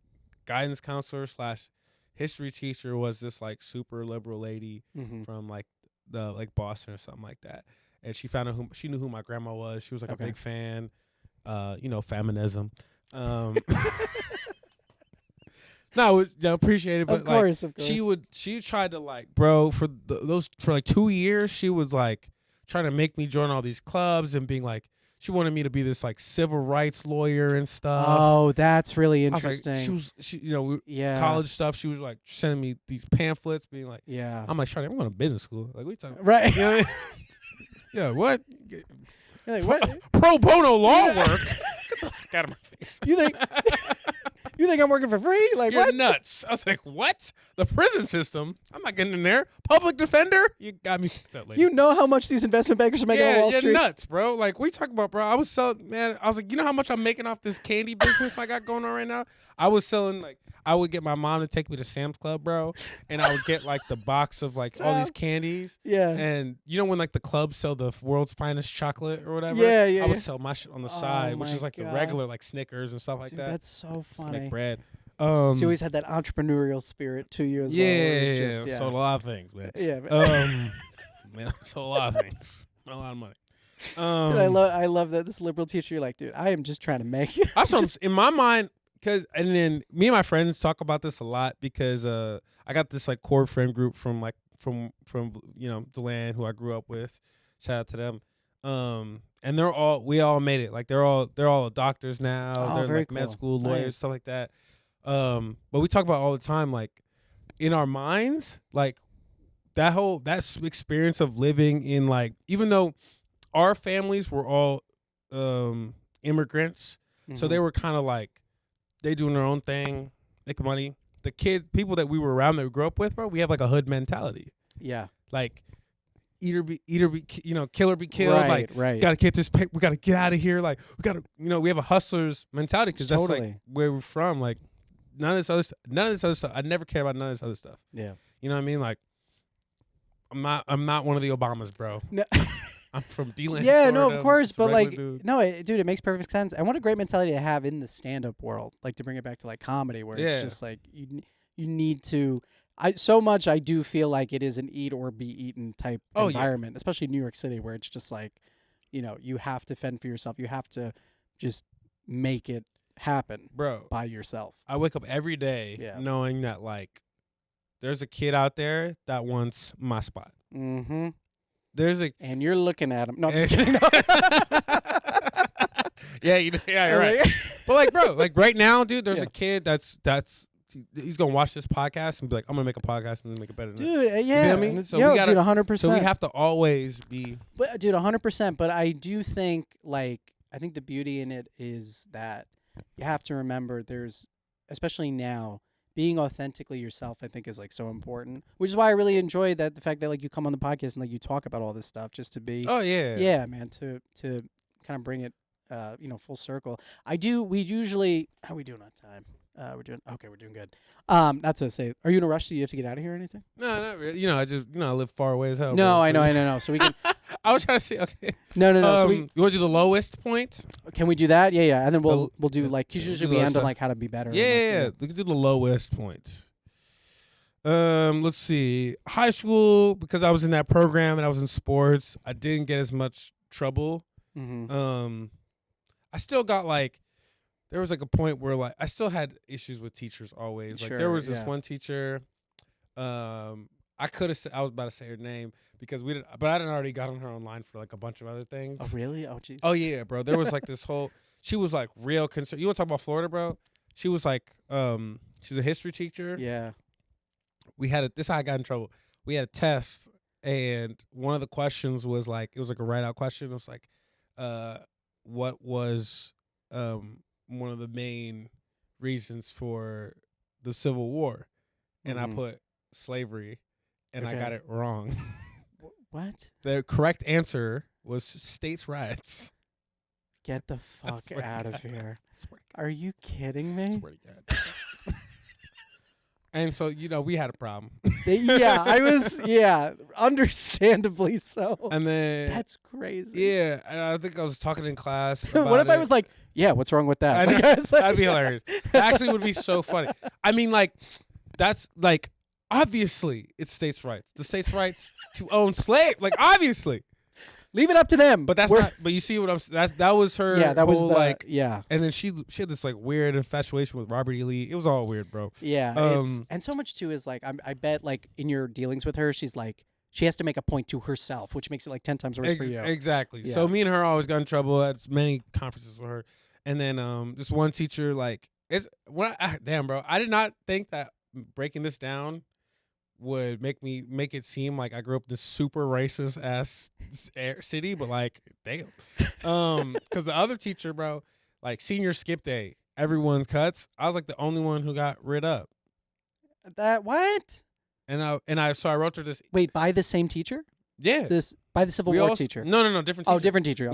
B: guidance counselor / history teacher was this like super liberal lady from like Boston or something like that. And she found out she knew who my grandma was. She was like a big fan. You know, feminism. No, I appreciate it, but
A: of course.
B: She tried to like, bro, for like 2 years, she was like trying to make me join all these clubs and being like, she wanted me to be this like civil rights lawyer and stuff.
A: Oh, that's really interesting.
B: Like, college stuff. She was like sending me these pamphlets, being like, I'm like, Shawty, I'm going to business school. Like, what are you talking about?
A: Right.
B: You know what I mean? Yeah, what?
A: You're like, what?
B: Pro bono law work? Get the fuck out of my face.
A: You think I'm working for free? Like,
B: You're
A: what?
B: nuts. I was like, what? The prison system? I'm not getting in there. Public defender? You got me that lady.
A: You know how much these investment bankers are making on Wall Street?
B: You're nuts, bro. Like, what are you talking about, bro? I was like, you know how much I'm making off this candy business I got going on right now? I was selling, like, I would get my mom to take me to Sam's Club, bro, and I would get, like, the box of, like, all these candies.
A: Yeah.
B: And you know when, like, the clubs sell the world's finest chocolate or whatever?
A: Yeah.
B: I would sell my shit on the side, which is, like, the regular, like, Snickers and stuff like that.
A: That's so funny.
B: Like bread.
A: So you always had that entrepreneurial spirit to you as well.
B: Yeah. Sold a lot of things, man.
A: Yeah.
B: Man, I sold a lot of things. Not a lot of money.
A: Dude, I love that this liberal teacher. You're like, dude, I am just trying to make it.
B: That's in my mind. And then me and my friends talk about this a lot because I got this like core friend group from you know, DeLand, who I grew up with. Shout out to them. And we all made it. Like they're all doctors now. They're
A: very
B: like
A: cool.
B: med school lawyers,
A: Nice.
B: stuff like that. But we talk about all the time, like in our minds, like that experience of living in like, even though our families were all immigrants, so they were kind of like they doing their own thing, making money. The people that we were around that we grew up with, bro, we have like a hood mentality.
A: Yeah,
B: like eat or be kill or be killed.
A: Right.
B: Gotta get this paper. We gotta get out of here. Like we gotta, we have a hustler's mentality because that's like where we're from. Like none of this other stuff. I never cared about none of this other stuff.
A: Yeah,
B: you know what I mean? Like I'm not one of the Obamas, bro.
A: No.
B: I'm from D-Land.
A: Yeah,
B: Florida.
A: no, of course, but like,
B: dude.
A: no, dude, it makes perfect sense. And what a great mentality to have in the stand-up world, like to bring it back to like comedy, where it's just like you need to. I do feel like it is an eat or be eaten type environment, especially in New York City, where it's just like, you have to fend for yourself. You have to just make it happen,
B: bro,
A: by yourself.
B: I wake up every day knowing that like there's a kid out there that wants my spot.
A: Mm-hmm.
B: And
A: you're looking at him. No, I'm just kidding. No.
B: yeah, you're right. But like, bro, like right now, dude, there's a kid that's he's gonna watch this podcast and be like, I'm gonna make a podcast and make it better.
A: Dude, yeah.
B: You know what I mean? So we gotta,
A: dude, 100%.
B: So we have to always be.
A: But dude, 100%. But I do think I think the beauty in it is that you have to remember there's, especially now, being authentically yourself, I think, is like so important. Which is why I really enjoy the fact that like you come on the podcast and like you talk about all this stuff just to be.
B: Oh yeah.
A: Yeah, man. To kind of bring it, full circle. We usually, how are we doing on time? We're doing good. Not to say, are you in a rush? Do you have to get out of here or anything?
B: No, not really. I just, I live far away as hell.
A: No,
B: bro,
A: I know. So we can.
B: I was trying to say, okay.
A: No. So
B: you want to do the lowest point?
A: Can we do that? Yeah. And then we'll do like usually we end on like how to be better.
B: Yeah. We can do the lowest point. Let's see. High school, because I was in that program and I was in sports, I didn't get as much trouble.
A: Mm-hmm.
B: I still got like. There was like a point where like I still had issues with teachers always. Like there was this one teacher, I was about to say her name because but I didn't already got on her online for like a bunch of other things.
A: Oh really? Oh jeez.
B: Oh yeah, bro. There was like this whole. She was like real concerned. You want to talk about Florida, bro? She was like, she was a history teacher.
A: Yeah.
B: This is how I got in trouble. We had a test, and one of the questions was like, it was like a write-out question. It was like, what was one of the main reasons for the Civil War, and I put slavery, and I got it wrong.
A: What?
B: The correct answer was states' rights.
A: Get the fuck out of here! Are you kidding me?
B: I swear to God. And so we had a problem.
A: Understandably so.
B: And then
A: that's crazy.
B: Yeah, and I think I was talking in class.
A: What if I was like, yeah, what's wrong with that?
B: That'd be hilarious. That actually would be so funny. I mean, like, that's like, obviously, it's states' rights. The states' rights to own slaves. Like, obviously.
A: Leave it up to them.
B: But that's not. But you see what I'm. That was her.
A: Yeah, that
B: whole,
A: was
B: like.
A: Yeah.
B: And then she had this like weird infatuation with Robert E. Lee. It was all weird, bro.
A: Yeah. And so much too is like I bet like in your dealings with her, she's like she has to make a point to herself, which makes it like 10 times worse for you.
B: Exactly.
A: Yeah.
B: So me and her always got in trouble at many conferences with her, and then this one teacher like damn, bro, I did not think that breaking this down would make it seem like I grew up in this super racist ass city, but like damn, because the other teacher, bro, like senior skip day, everyone cuts. I was like the only one who got rid up.
A: That what?
B: And I wrote her this.
A: Wait, by the same teacher?
B: Yeah,
A: by the Civil War teacher.
B: No, different teacher.
A: Oh, different teacher.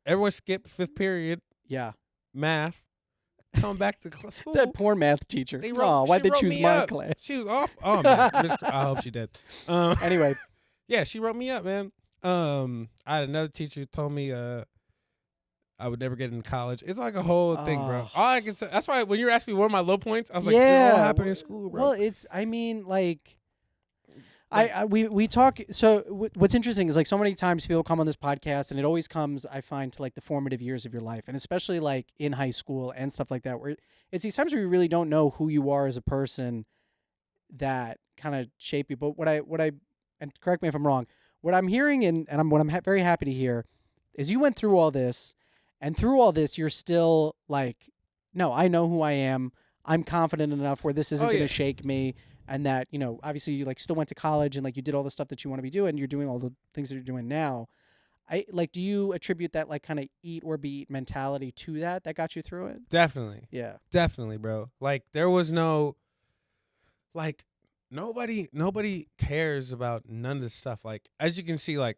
B: Everyone skipped 5th period.
A: Yeah,
B: math. Come back to school.
A: That poor math teacher. Why'd they choose my class?
B: She was off. Oh man, I hope she did.
A: Anyway,
B: yeah, she wrote me up, man. I had another teacher who told me I would never get into college. It's like a whole thing, bro. All I can say. That's why when you asked me what are my low points, I was like, it all happened in school, bro.
A: Well, I mean, like. We talk. So what's interesting is like so many times people come on this podcast, and it always comes, I find, to like the formative years of your life, and especially like in high school and stuff like that, where it's these times where you really don't know who you are as a person that kind of shape you. But what I and correct me if I'm wrong, what I'm hearing and what I'm very happy to hear is you went through all this, and through all this you're still like, no, I know who I am. I'm confident enough where this isn't going to shake me. and that, you know, obviously you like still went to college and like you did all the stuff that you want to be doing. You're doing all the things that you're doing now. I like, do you attribute that like kind of eat or be eat mentality to that got you through it?
B: Definitely.
A: Yeah.
B: Definitely, bro. Like there was no, like nobody cares about none of this stuff. Like as you can see, like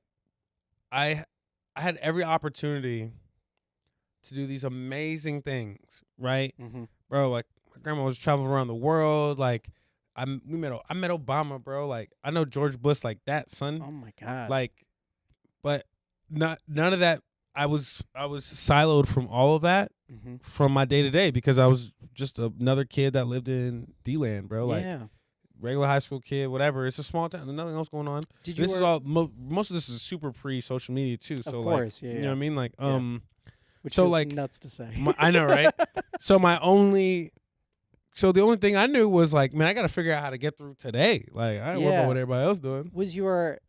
B: I had every opportunity to do these amazing things, right?
A: Mm-hmm.
B: Bro, like my grandma was traveling around the world. Like I met Obama, bro. Like I know George Bush like that, son.
A: Oh my God.
B: Like, but none of that. I was siloed from all of that from my day to day because I was just another kid that lived in D-land, bro. Like regular high school kid, whatever. It's a small town. There's nothing else going on. This is all most of this is super pre-social media too. So
A: of course,
B: like, you know what I mean? Like
A: which
B: so
A: is
B: like
A: nuts to say.
B: I know, right? So the only thing I knew was like, man, I got to figure out how to get through today. Like I don't worry about what everybody else doing.
A: Was your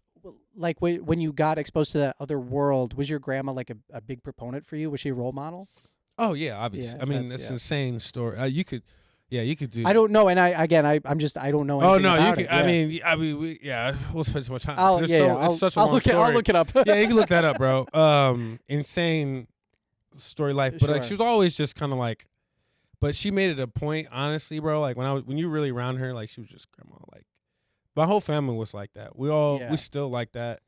A: like when you got exposed to that other world, was your grandma like a big proponent for you? Was she a role model?
B: Oh yeah, obviously. I mean, it's an insane story. You could do.
A: I don't know, and I don't know anything about it.
B: We'll spend too much time.
A: It's such a long story. I'll look it up.
B: Yeah, you can look that up, bro. Insane story life, but like she was always just kind of like, but she made it a point, honestly, bro. Like when you really around her, like she was just grandma. Like my whole family was like that. We still like that.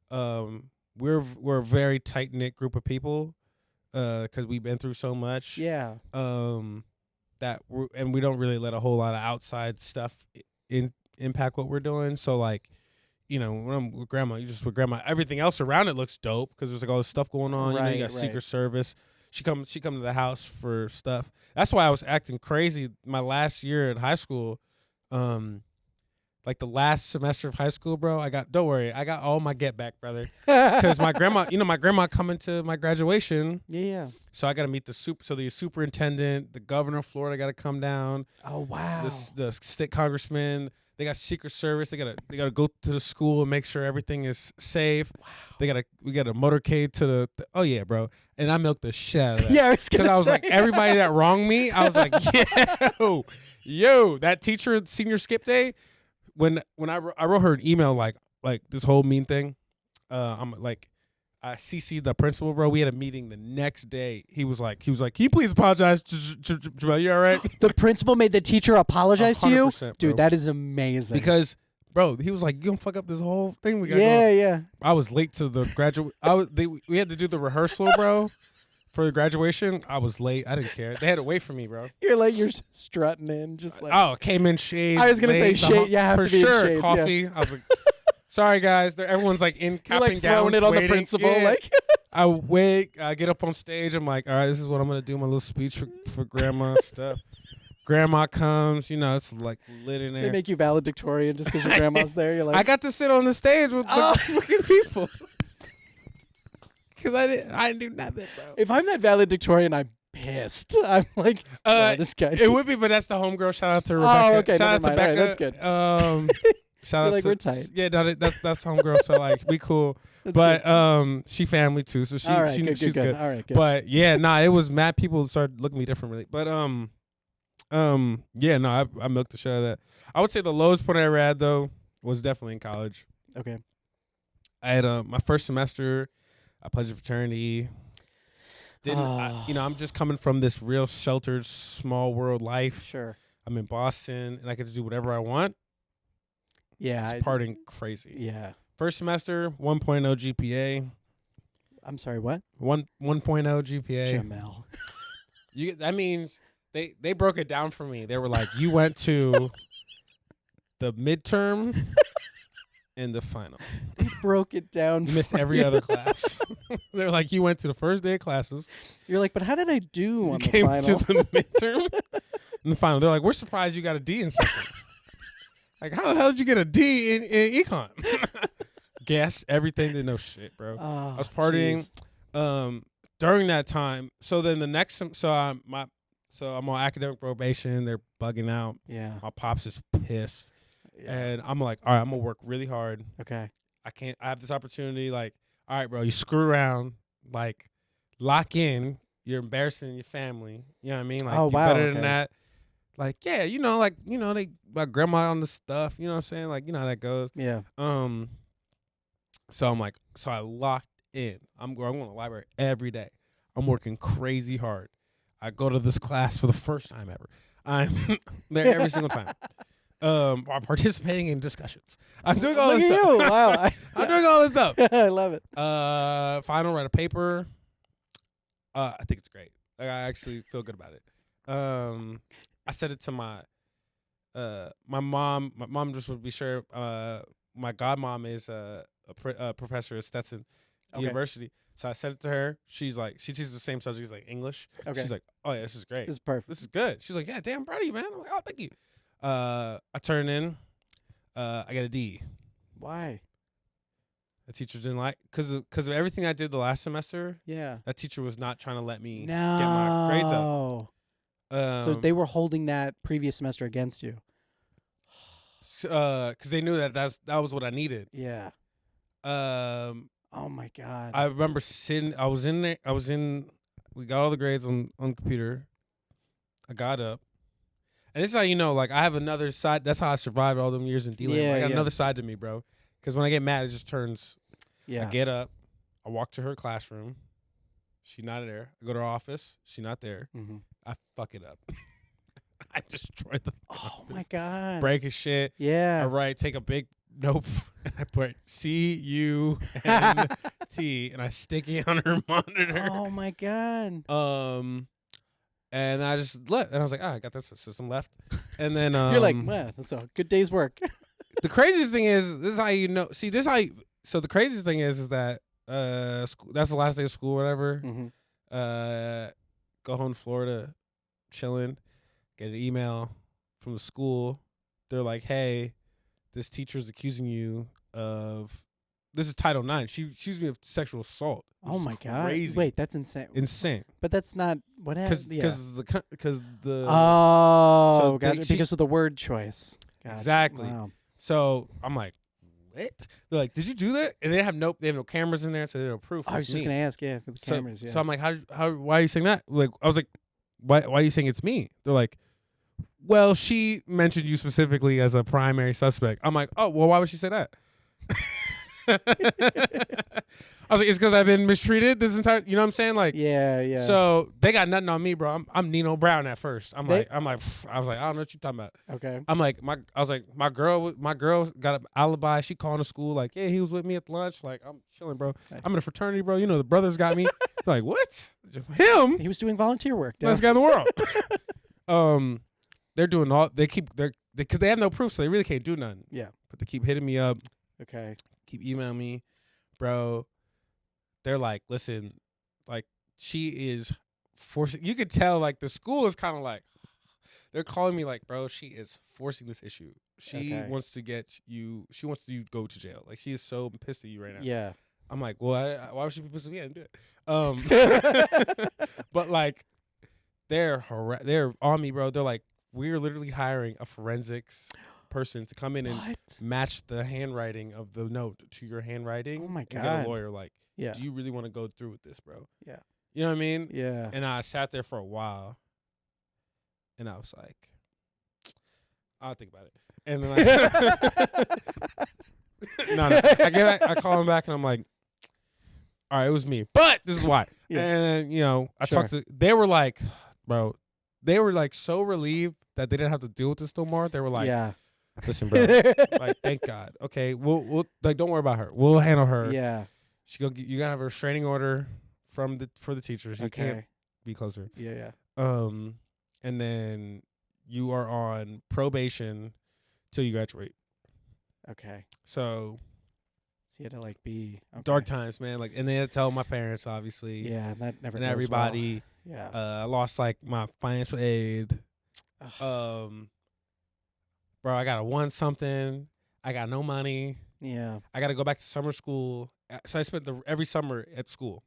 B: We're a very tight knit group of people, because we've been through so much.
A: Yeah.
B: And we don't really let a whole lot of outside stuff impact what we're doing. So like, you know, when I'm with grandma, everything else around it looks dope because there's like all this stuff going on.
A: Right,
B: you got Secret Service. She come to the house for stuff. That's why I was acting crazy my last year at high school. Like the last semester of high school, bro. Don't worry, I got all my get back, brother. Because my grandma coming to my graduation.
A: Yeah.
B: So I got to meet the superintendent, the governor of Florida got to come down.
A: Oh wow.
B: The state congressman. They got Secret Service. They gotta go to the school and make sure everything is safe. Wow. We got a motorcade to the oh yeah, bro. And I milked the shit out of that.
A: Yeah, I was
B: like everybody that wronged me. I was like, yo, that teacher senior skip day. When I wrote her an email like this whole mean thing. I'm like, I CC'd the principal, bro. We had a meeting the next day. He was like, can you please apologize, Jamell? You all right?
A: The principal made the teacher apologize to you,
B: bro.
A: Dude. That is amazing.
B: Because, bro, he was like, you gonna fuck up this whole thing we got going.
A: Yeah.
B: I was late to the graduate. We had to do the rehearsal, bro, for the graduation. I was late. I didn't care. They had to wait for me, bro.
A: You're strutting in, just like.
B: Came in shades.
A: I was gonna say shade. You have
B: for
A: to be
B: sure.
A: in shades.
B: Coffee.
A: Yeah.
B: I was like. Sorry, guys. Everyone's like in
A: You're
B: capping
A: like
B: down,
A: throwing it on
B: waiting.
A: the principal.
B: Yeah.
A: Like
B: I wait. I get up on stage. I'm like, all right, this is what I'm gonna do. My little speech for grandma stuff. Grandma comes. You know, it's like lit in there.
A: They make you valedictorian just because your grandma's there. You're like,
B: I got to sit on the stage with the fucking people because I didn't do nothing, bro.
A: If I'm that valedictorian, I'm pissed. I'm like, this guy.
B: It would be, but that's the homegirl. Shout out to Rebecca.
A: Oh, okay.
B: Shout
A: Never
B: out to
A: mind.
B: Becca.
A: All right, that's good.
B: Shout out
A: like
B: to,
A: we're tight.
B: Yeah, no, that's homegirl. So like we cool.
A: That's
B: but
A: good.
B: She family too. So
A: All right,
B: she's good.
A: All right, good.
B: But yeah, it was mad. People started looking at me differently. But yeah, no, I milked the shit out of that. I would say the lowest point I ever had though was definitely in college.
A: Okay.
B: I had my first semester. I pledged a fraternity. I'm just coming from this real sheltered, small world life.
A: Sure.
B: I'm in Boston, and I get to do whatever I want.
A: Yeah.
B: It's partying crazy.
A: Yeah.
B: First semester, 1.0 GPA.
A: I'm sorry, what?
B: 1.0 GPA.
A: Jamell.
B: That means they broke it down for me. They were like, you went to the midterm and the final.
A: They broke it down.
B: You missed every other class. They're like, you went to the first day of classes.
A: You're like, but how did I do on the
B: came
A: final?
B: To the midterm and the final. They're like, we're surprised you got a D in something. Like, how the hell did you get a D in econ? Guess everything. Didn't know shit, bro. I was partying during that time. So then the next, I'm on academic probation. They're bugging out.
A: Yeah.
B: My pops is pissed, and I'm like, all right, I'm gonna work really hard.
A: Okay.
B: I have this opportunity. Like, all right, bro, you screw around, like, lock in. You're embarrassing your family. You know what I mean? Like,
A: oh, wow,
B: better than that. like, yeah, they my grandma on the stuff, you know what I'm saying? Like, you know how that goes.
A: Yeah.
B: So I'm like, so I locked in. I'm going to the library every day. I'm working crazy hard. I go to this class for the first time ever. I'm there every single time. I'm participating in discussions. I'm doing all this stuff.
A: Look at you! Wow,
B: I'm doing all this stuff.
A: I love it.
B: Final write a paper. I think it's great. Like, I actually feel good about it. I said it to my mom. My mom just would be sure. My godmom is a professor at Stetson University. So I said it to her. She's like, she teaches the same subject as like English. Okay. She's like, oh yeah, this is great.
A: This is perfect.
B: This is good. She's like, yeah, damn proud of you, man. I'm like, oh, thank you. I turn in. I got a D.
A: Why?
B: The teacher didn't like because of everything I did the last semester.
A: Yeah.
B: That teacher was not trying to let me get my grades up.
A: So they were holding that previous semester against you.
B: Because they knew that that was what I needed.
A: Yeah. Oh my God.
B: I remember sitting. I was in there. We got all the grades on computer. I got up, and this is how you know. Like, I have another side. That's how I survived all them years in D-Land.
A: Yeah,
B: I got another side to me, bro. Because when I get mad, it just turns.
A: Yeah.
B: I get up. I walk to her classroom. She's not there. I go to her office. She's not there.
A: Mm-hmm.
B: I fuck it up. I destroy the.
A: Oh my God.
B: Break his shit.
A: Yeah.
B: I write. Take a big nope. And I put CUNT and I stick it on her monitor.
A: Oh my God.
B: And I just left, and I was like, I got this system left. And then
A: you're like, man, that's a good day's work.
B: The craziest thing is, this is how you know. See, this is how. So the craziest thing is that that's the last day of school, or whatever.
A: Mm-hmm.
B: Go home to Florida, chilling. Get an email from the school. They're like, hey, this teacher's accusing you of. This is Title IX. She accused me of sexual assault.
A: Oh my God!
B: Crazy.
A: Wait, that's insane.
B: Insane.
A: But that's not what happened.
B: Because the
A: oh,
B: so
A: gotcha, because of the word choice. Gotcha.
B: Exactly.
A: Wow.
B: So I'm like, what? They're like, did you do that? And they have no cameras in there, so they have no proof.
A: I was just gonna ask, for the cameras. Yeah.
B: So I'm like, why are you saying that? Like, I was like, why are you saying it's me? They're like, well, she mentioned you specifically as a primary suspect. I'm like, oh, well, why would she say that? I was like, it's because I've been mistreated this entire. You know what I'm saying? Like,
A: yeah.
B: So they got nothing on me, bro. I'm Nino Brown at first. I was like, I was like, I don't know what you're talking about.
A: Okay.
B: My girl got an alibi. She calling the school like, yeah, he was with me at lunch. Like, I'm chilling, bro. Nice. I'm in a fraternity, bro. You know, the brothers got me. Like, what? Him?
A: He was doing volunteer work.
B: Best guy in the world. They're doing because they have no proof, so they really can't do nothing.
A: Yeah.
B: But they keep hitting me up.
A: Okay.
B: Keep emailing me, bro. They're like, listen, like, she is forcing. You could tell, like, the school is kind of like, they're calling me like, bro, she is forcing this issue. She wants to get you. She wants you to go to jail. Like, she is so pissed at you right now.
A: Yeah.
B: I'm like, well, why would she be pissed at me? I didn't do it. But like, they're on me, bro. They're like, we're literally hiring a forensics person to come in and match the handwriting of the note to your handwriting.
A: Oh my God.
B: And get a lawyer like,
A: do
B: you really want to go through with this, bro?
A: Yeah.
B: You know what I mean?
A: Yeah.
B: And I sat there for a while, and I was like, I'll think about it. And then I call him back, and I'm like, all right, it was me, but this is why. Yeah. And I talked to. They were like, bro, they were like so relieved that they didn't have to deal with this no more. They were like, listen, bro, like, thank God. Okay, we'll like, don't worry about her. We'll handle her.
A: Yeah.
B: You gotta have a restraining order for the teachers. You can't be closer.
A: Yeah.
B: And then you are on probation till you graduate.
A: Okay.
B: So
A: you had to like be
B: dark times, man. Like, and they had to tell my parents, obviously.
A: Yeah, that never.
B: And
A: goes
B: everybody.
A: Well. Yeah.
B: I lost like my financial aid. Bro, I gotta want something. I got no money.
A: Yeah.
B: I gotta go back to summer school. So I spent every summer at school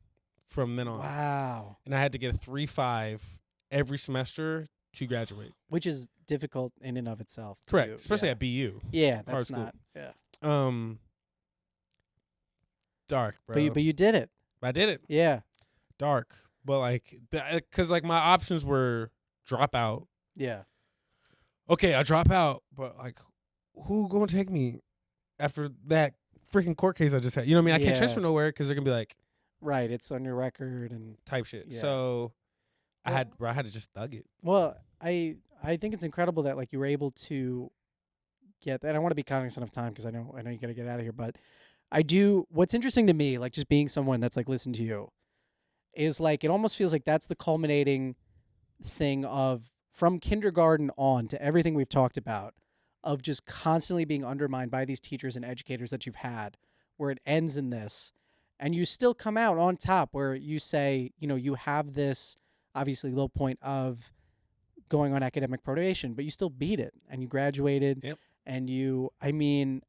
B: from then on.
A: Wow.
B: And I had to get a 3.5 every semester to graduate,
A: which is difficult in and of itself.
B: Correct, especially at BU.
A: Yeah, that's not. Yeah.
B: Dark, bro.
A: But you did it.
B: I did it.
A: Yeah.
B: Dark, but like, because like my options were dropout.
A: Yeah.
B: okay, I drop out, but like, who gonna take me after that freaking court case I just had? You know what I mean? I can't transfer nowhere because they're gonna be like,
A: right, it's on your record and
B: type shit.
A: Yeah.
B: So I had to just thug it.
A: Well, I think it's incredible that like you were able to get that. I want to be cognizant of time because I know you got to get out of here, but I do. What's interesting to me, like just being someone that's like listened to you, is like it almost feels like that's the culminating thing of from kindergarten on to everything we've talked about, of just constantly being undermined by these teachers and educators that you've had, where it ends in this, and you still come out on top, where you say, you know, you have this obviously low point of going on academic probation, but you still beat it and you graduated.
B: Yep.
A: And you, I mean,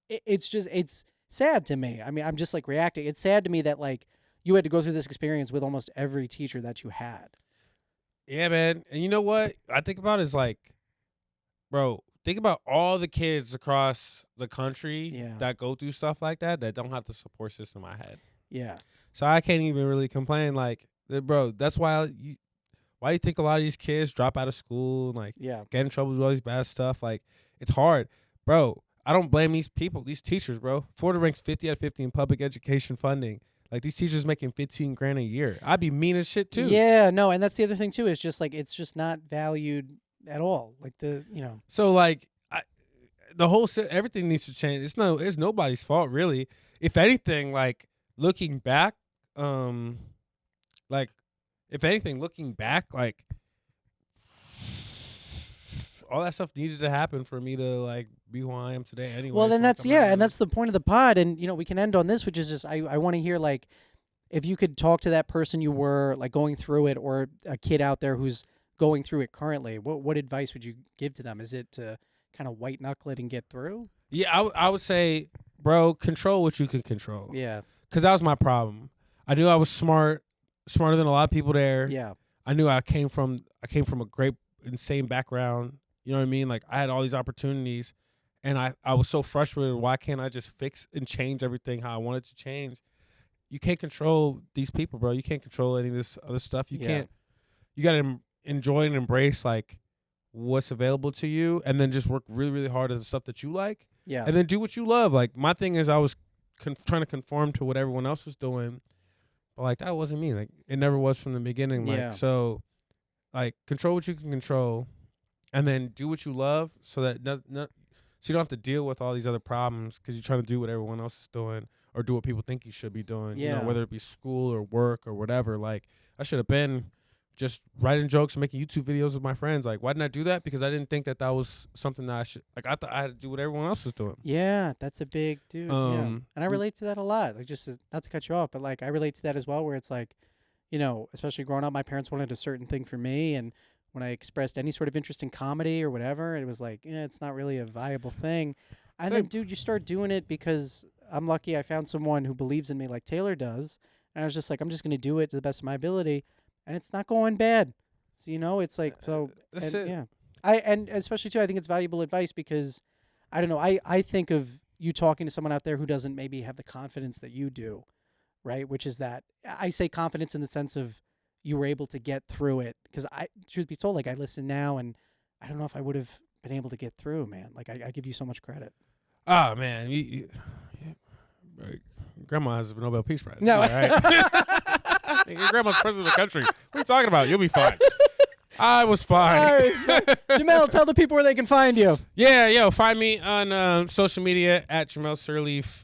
A: it's sad to me. I mean, I'm just like reacting. It's sad to me that like you had to go through this experience with almost every teacher that you had.
B: Yeah, man. And you know what I think about is like, bro, think about all the kids across the country that go through stuff like that don't have the support system I had.
A: Yeah.
B: So I can't even really complain. Like, bro, that's why do you think a lot of these kids drop out of school and like get in trouble with all these bad stuff? Like, it's hard, bro. I don't blame these teachers, bro. Florida ranks 50 out of 50 in public education funding. Like, these teachers making $15,000 a year. I'd be mean as shit too.
A: Yeah, no, and that's the other thing too. Is just like it's just not valued at all. Like
B: So like, the whole everything needs to change. It's nobody's fault really. If anything, like looking back, like all that stuff needed to happen for me to like be who I am today anyway.
A: Well, then
B: so
A: that's and that's the point of the pod. And we can end on this, which is just I want to hear like if you could talk to that person you were like going through it, or a kid out there who's going through it currently. What advice would you give to them? Is it to kind of white knuckle it and get through?
B: Yeah, I would say, bro, control what you can control.
A: Yeah,
B: because that was my problem. I knew I was smarter than a lot of people there.
A: Yeah,
B: I knew I came from a great, insane background. You know what I mean? Like, I had all these opportunities, and I was so frustrated. Why can't I just fix and change everything how I wanted to change? You can't control these people, bro. You can't control any of this other stuff. You can't. You got to enjoy and embrace, like, what's available to you, and then just work really, really hard at the stuff that you like.
A: Yeah.
B: And then do what you love. Like, my thing is I was trying to conform to what everyone else was doing, but, like, that wasn't me. Like, it never was from the beginning. Like, so, like, control what you can control. And then do what you love, so that so you don't have to deal with all these other problems because you're trying to do what everyone else is doing or do what people think you should be doing.
A: Yeah.
B: You know, whether it be school or work or whatever. Like, I should have been just writing jokes and making YouTube videos with my friends. Like, why didn't I do that? Because I didn't think that was something that I should. Like, I thought I had to do what everyone else was doing.
A: Yeah, that's a big dude. And I relate to that a lot. Like, just not to cut you off, but like I relate to that as well. Where it's like, especially growing up, my parents wanted a certain thing for me, and when I expressed any sort of interest in comedy or whatever, it was like, it's not really a viable thing. And then, dude, you start doing it because I'm lucky I found someone who believes in me like Taylor does. And I was just like, I'm just going to do it to the best of my ability. And it's not going bad. So, it's like, so.
B: That's it.
A: Yeah. And especially, too, I think it's valuable advice because, I don't know, I think of you talking to someone out there who doesn't maybe have the confidence that you do, right? Which is that, I say confidence in the sense of, you were able to get through it, because truth be told, like I listen now and I don't know if I would have been able to get through, man. Like I give you so much credit.
B: Oh man, Grandma has a Nobel Peace Prize.
A: No,
B: right? Your grandma's president of the country. What are you talking about? You'll be fine. I was fine. All right,
A: Jamell, tell the people where they can find you.
B: Yeah, find me on social media at Jamell Sirleaf,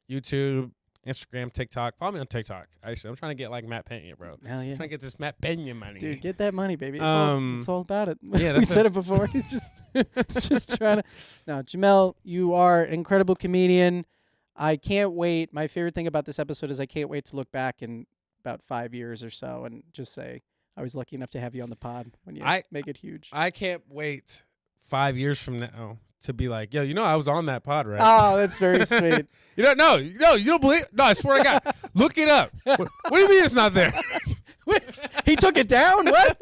B: YouTube, Instagram, TikTok. Follow me on TikTok. Actually, I'm trying to get like Matt Pena, bro.
A: Hell yeah.
B: I'm trying to get this Matt Pena money.
A: Dude, get that money, baby. It's all about it.
B: Yeah,
A: we said it before. He's just trying to. No, Jamell, you are an incredible comedian. I can't wait. My favorite thing about this episode is I can't wait to look back in about 5 years or so and just say I was lucky enough to have you on the pod when you make it huge.
B: I can't wait 5 years from now to be like, yo, I was on that pod, right?
A: Oh, that's very sweet.
B: You don't believe? No, I swear to God. Look it up. What do you mean it's not there?
A: Wait, he took it down? What?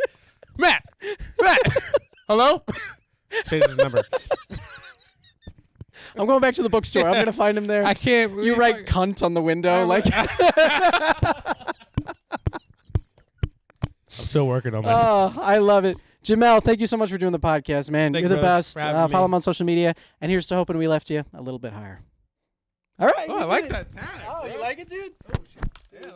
B: Matt. Hello? Change his number.
A: I'm going back to the bookstore. I'm going to find him there.
B: I can't.
A: You write cunt on the window. I'm
B: still working on myself.
A: Oh, I love it. Jamell, thank you so much for doing the podcast, man. You're the best. Follow him on social media. And here's to hoping we left you a little bit higher. All right.
B: Oh, I like that tag.
A: Oh,
B: bro.
A: You like it, dude?
B: Oh, shit.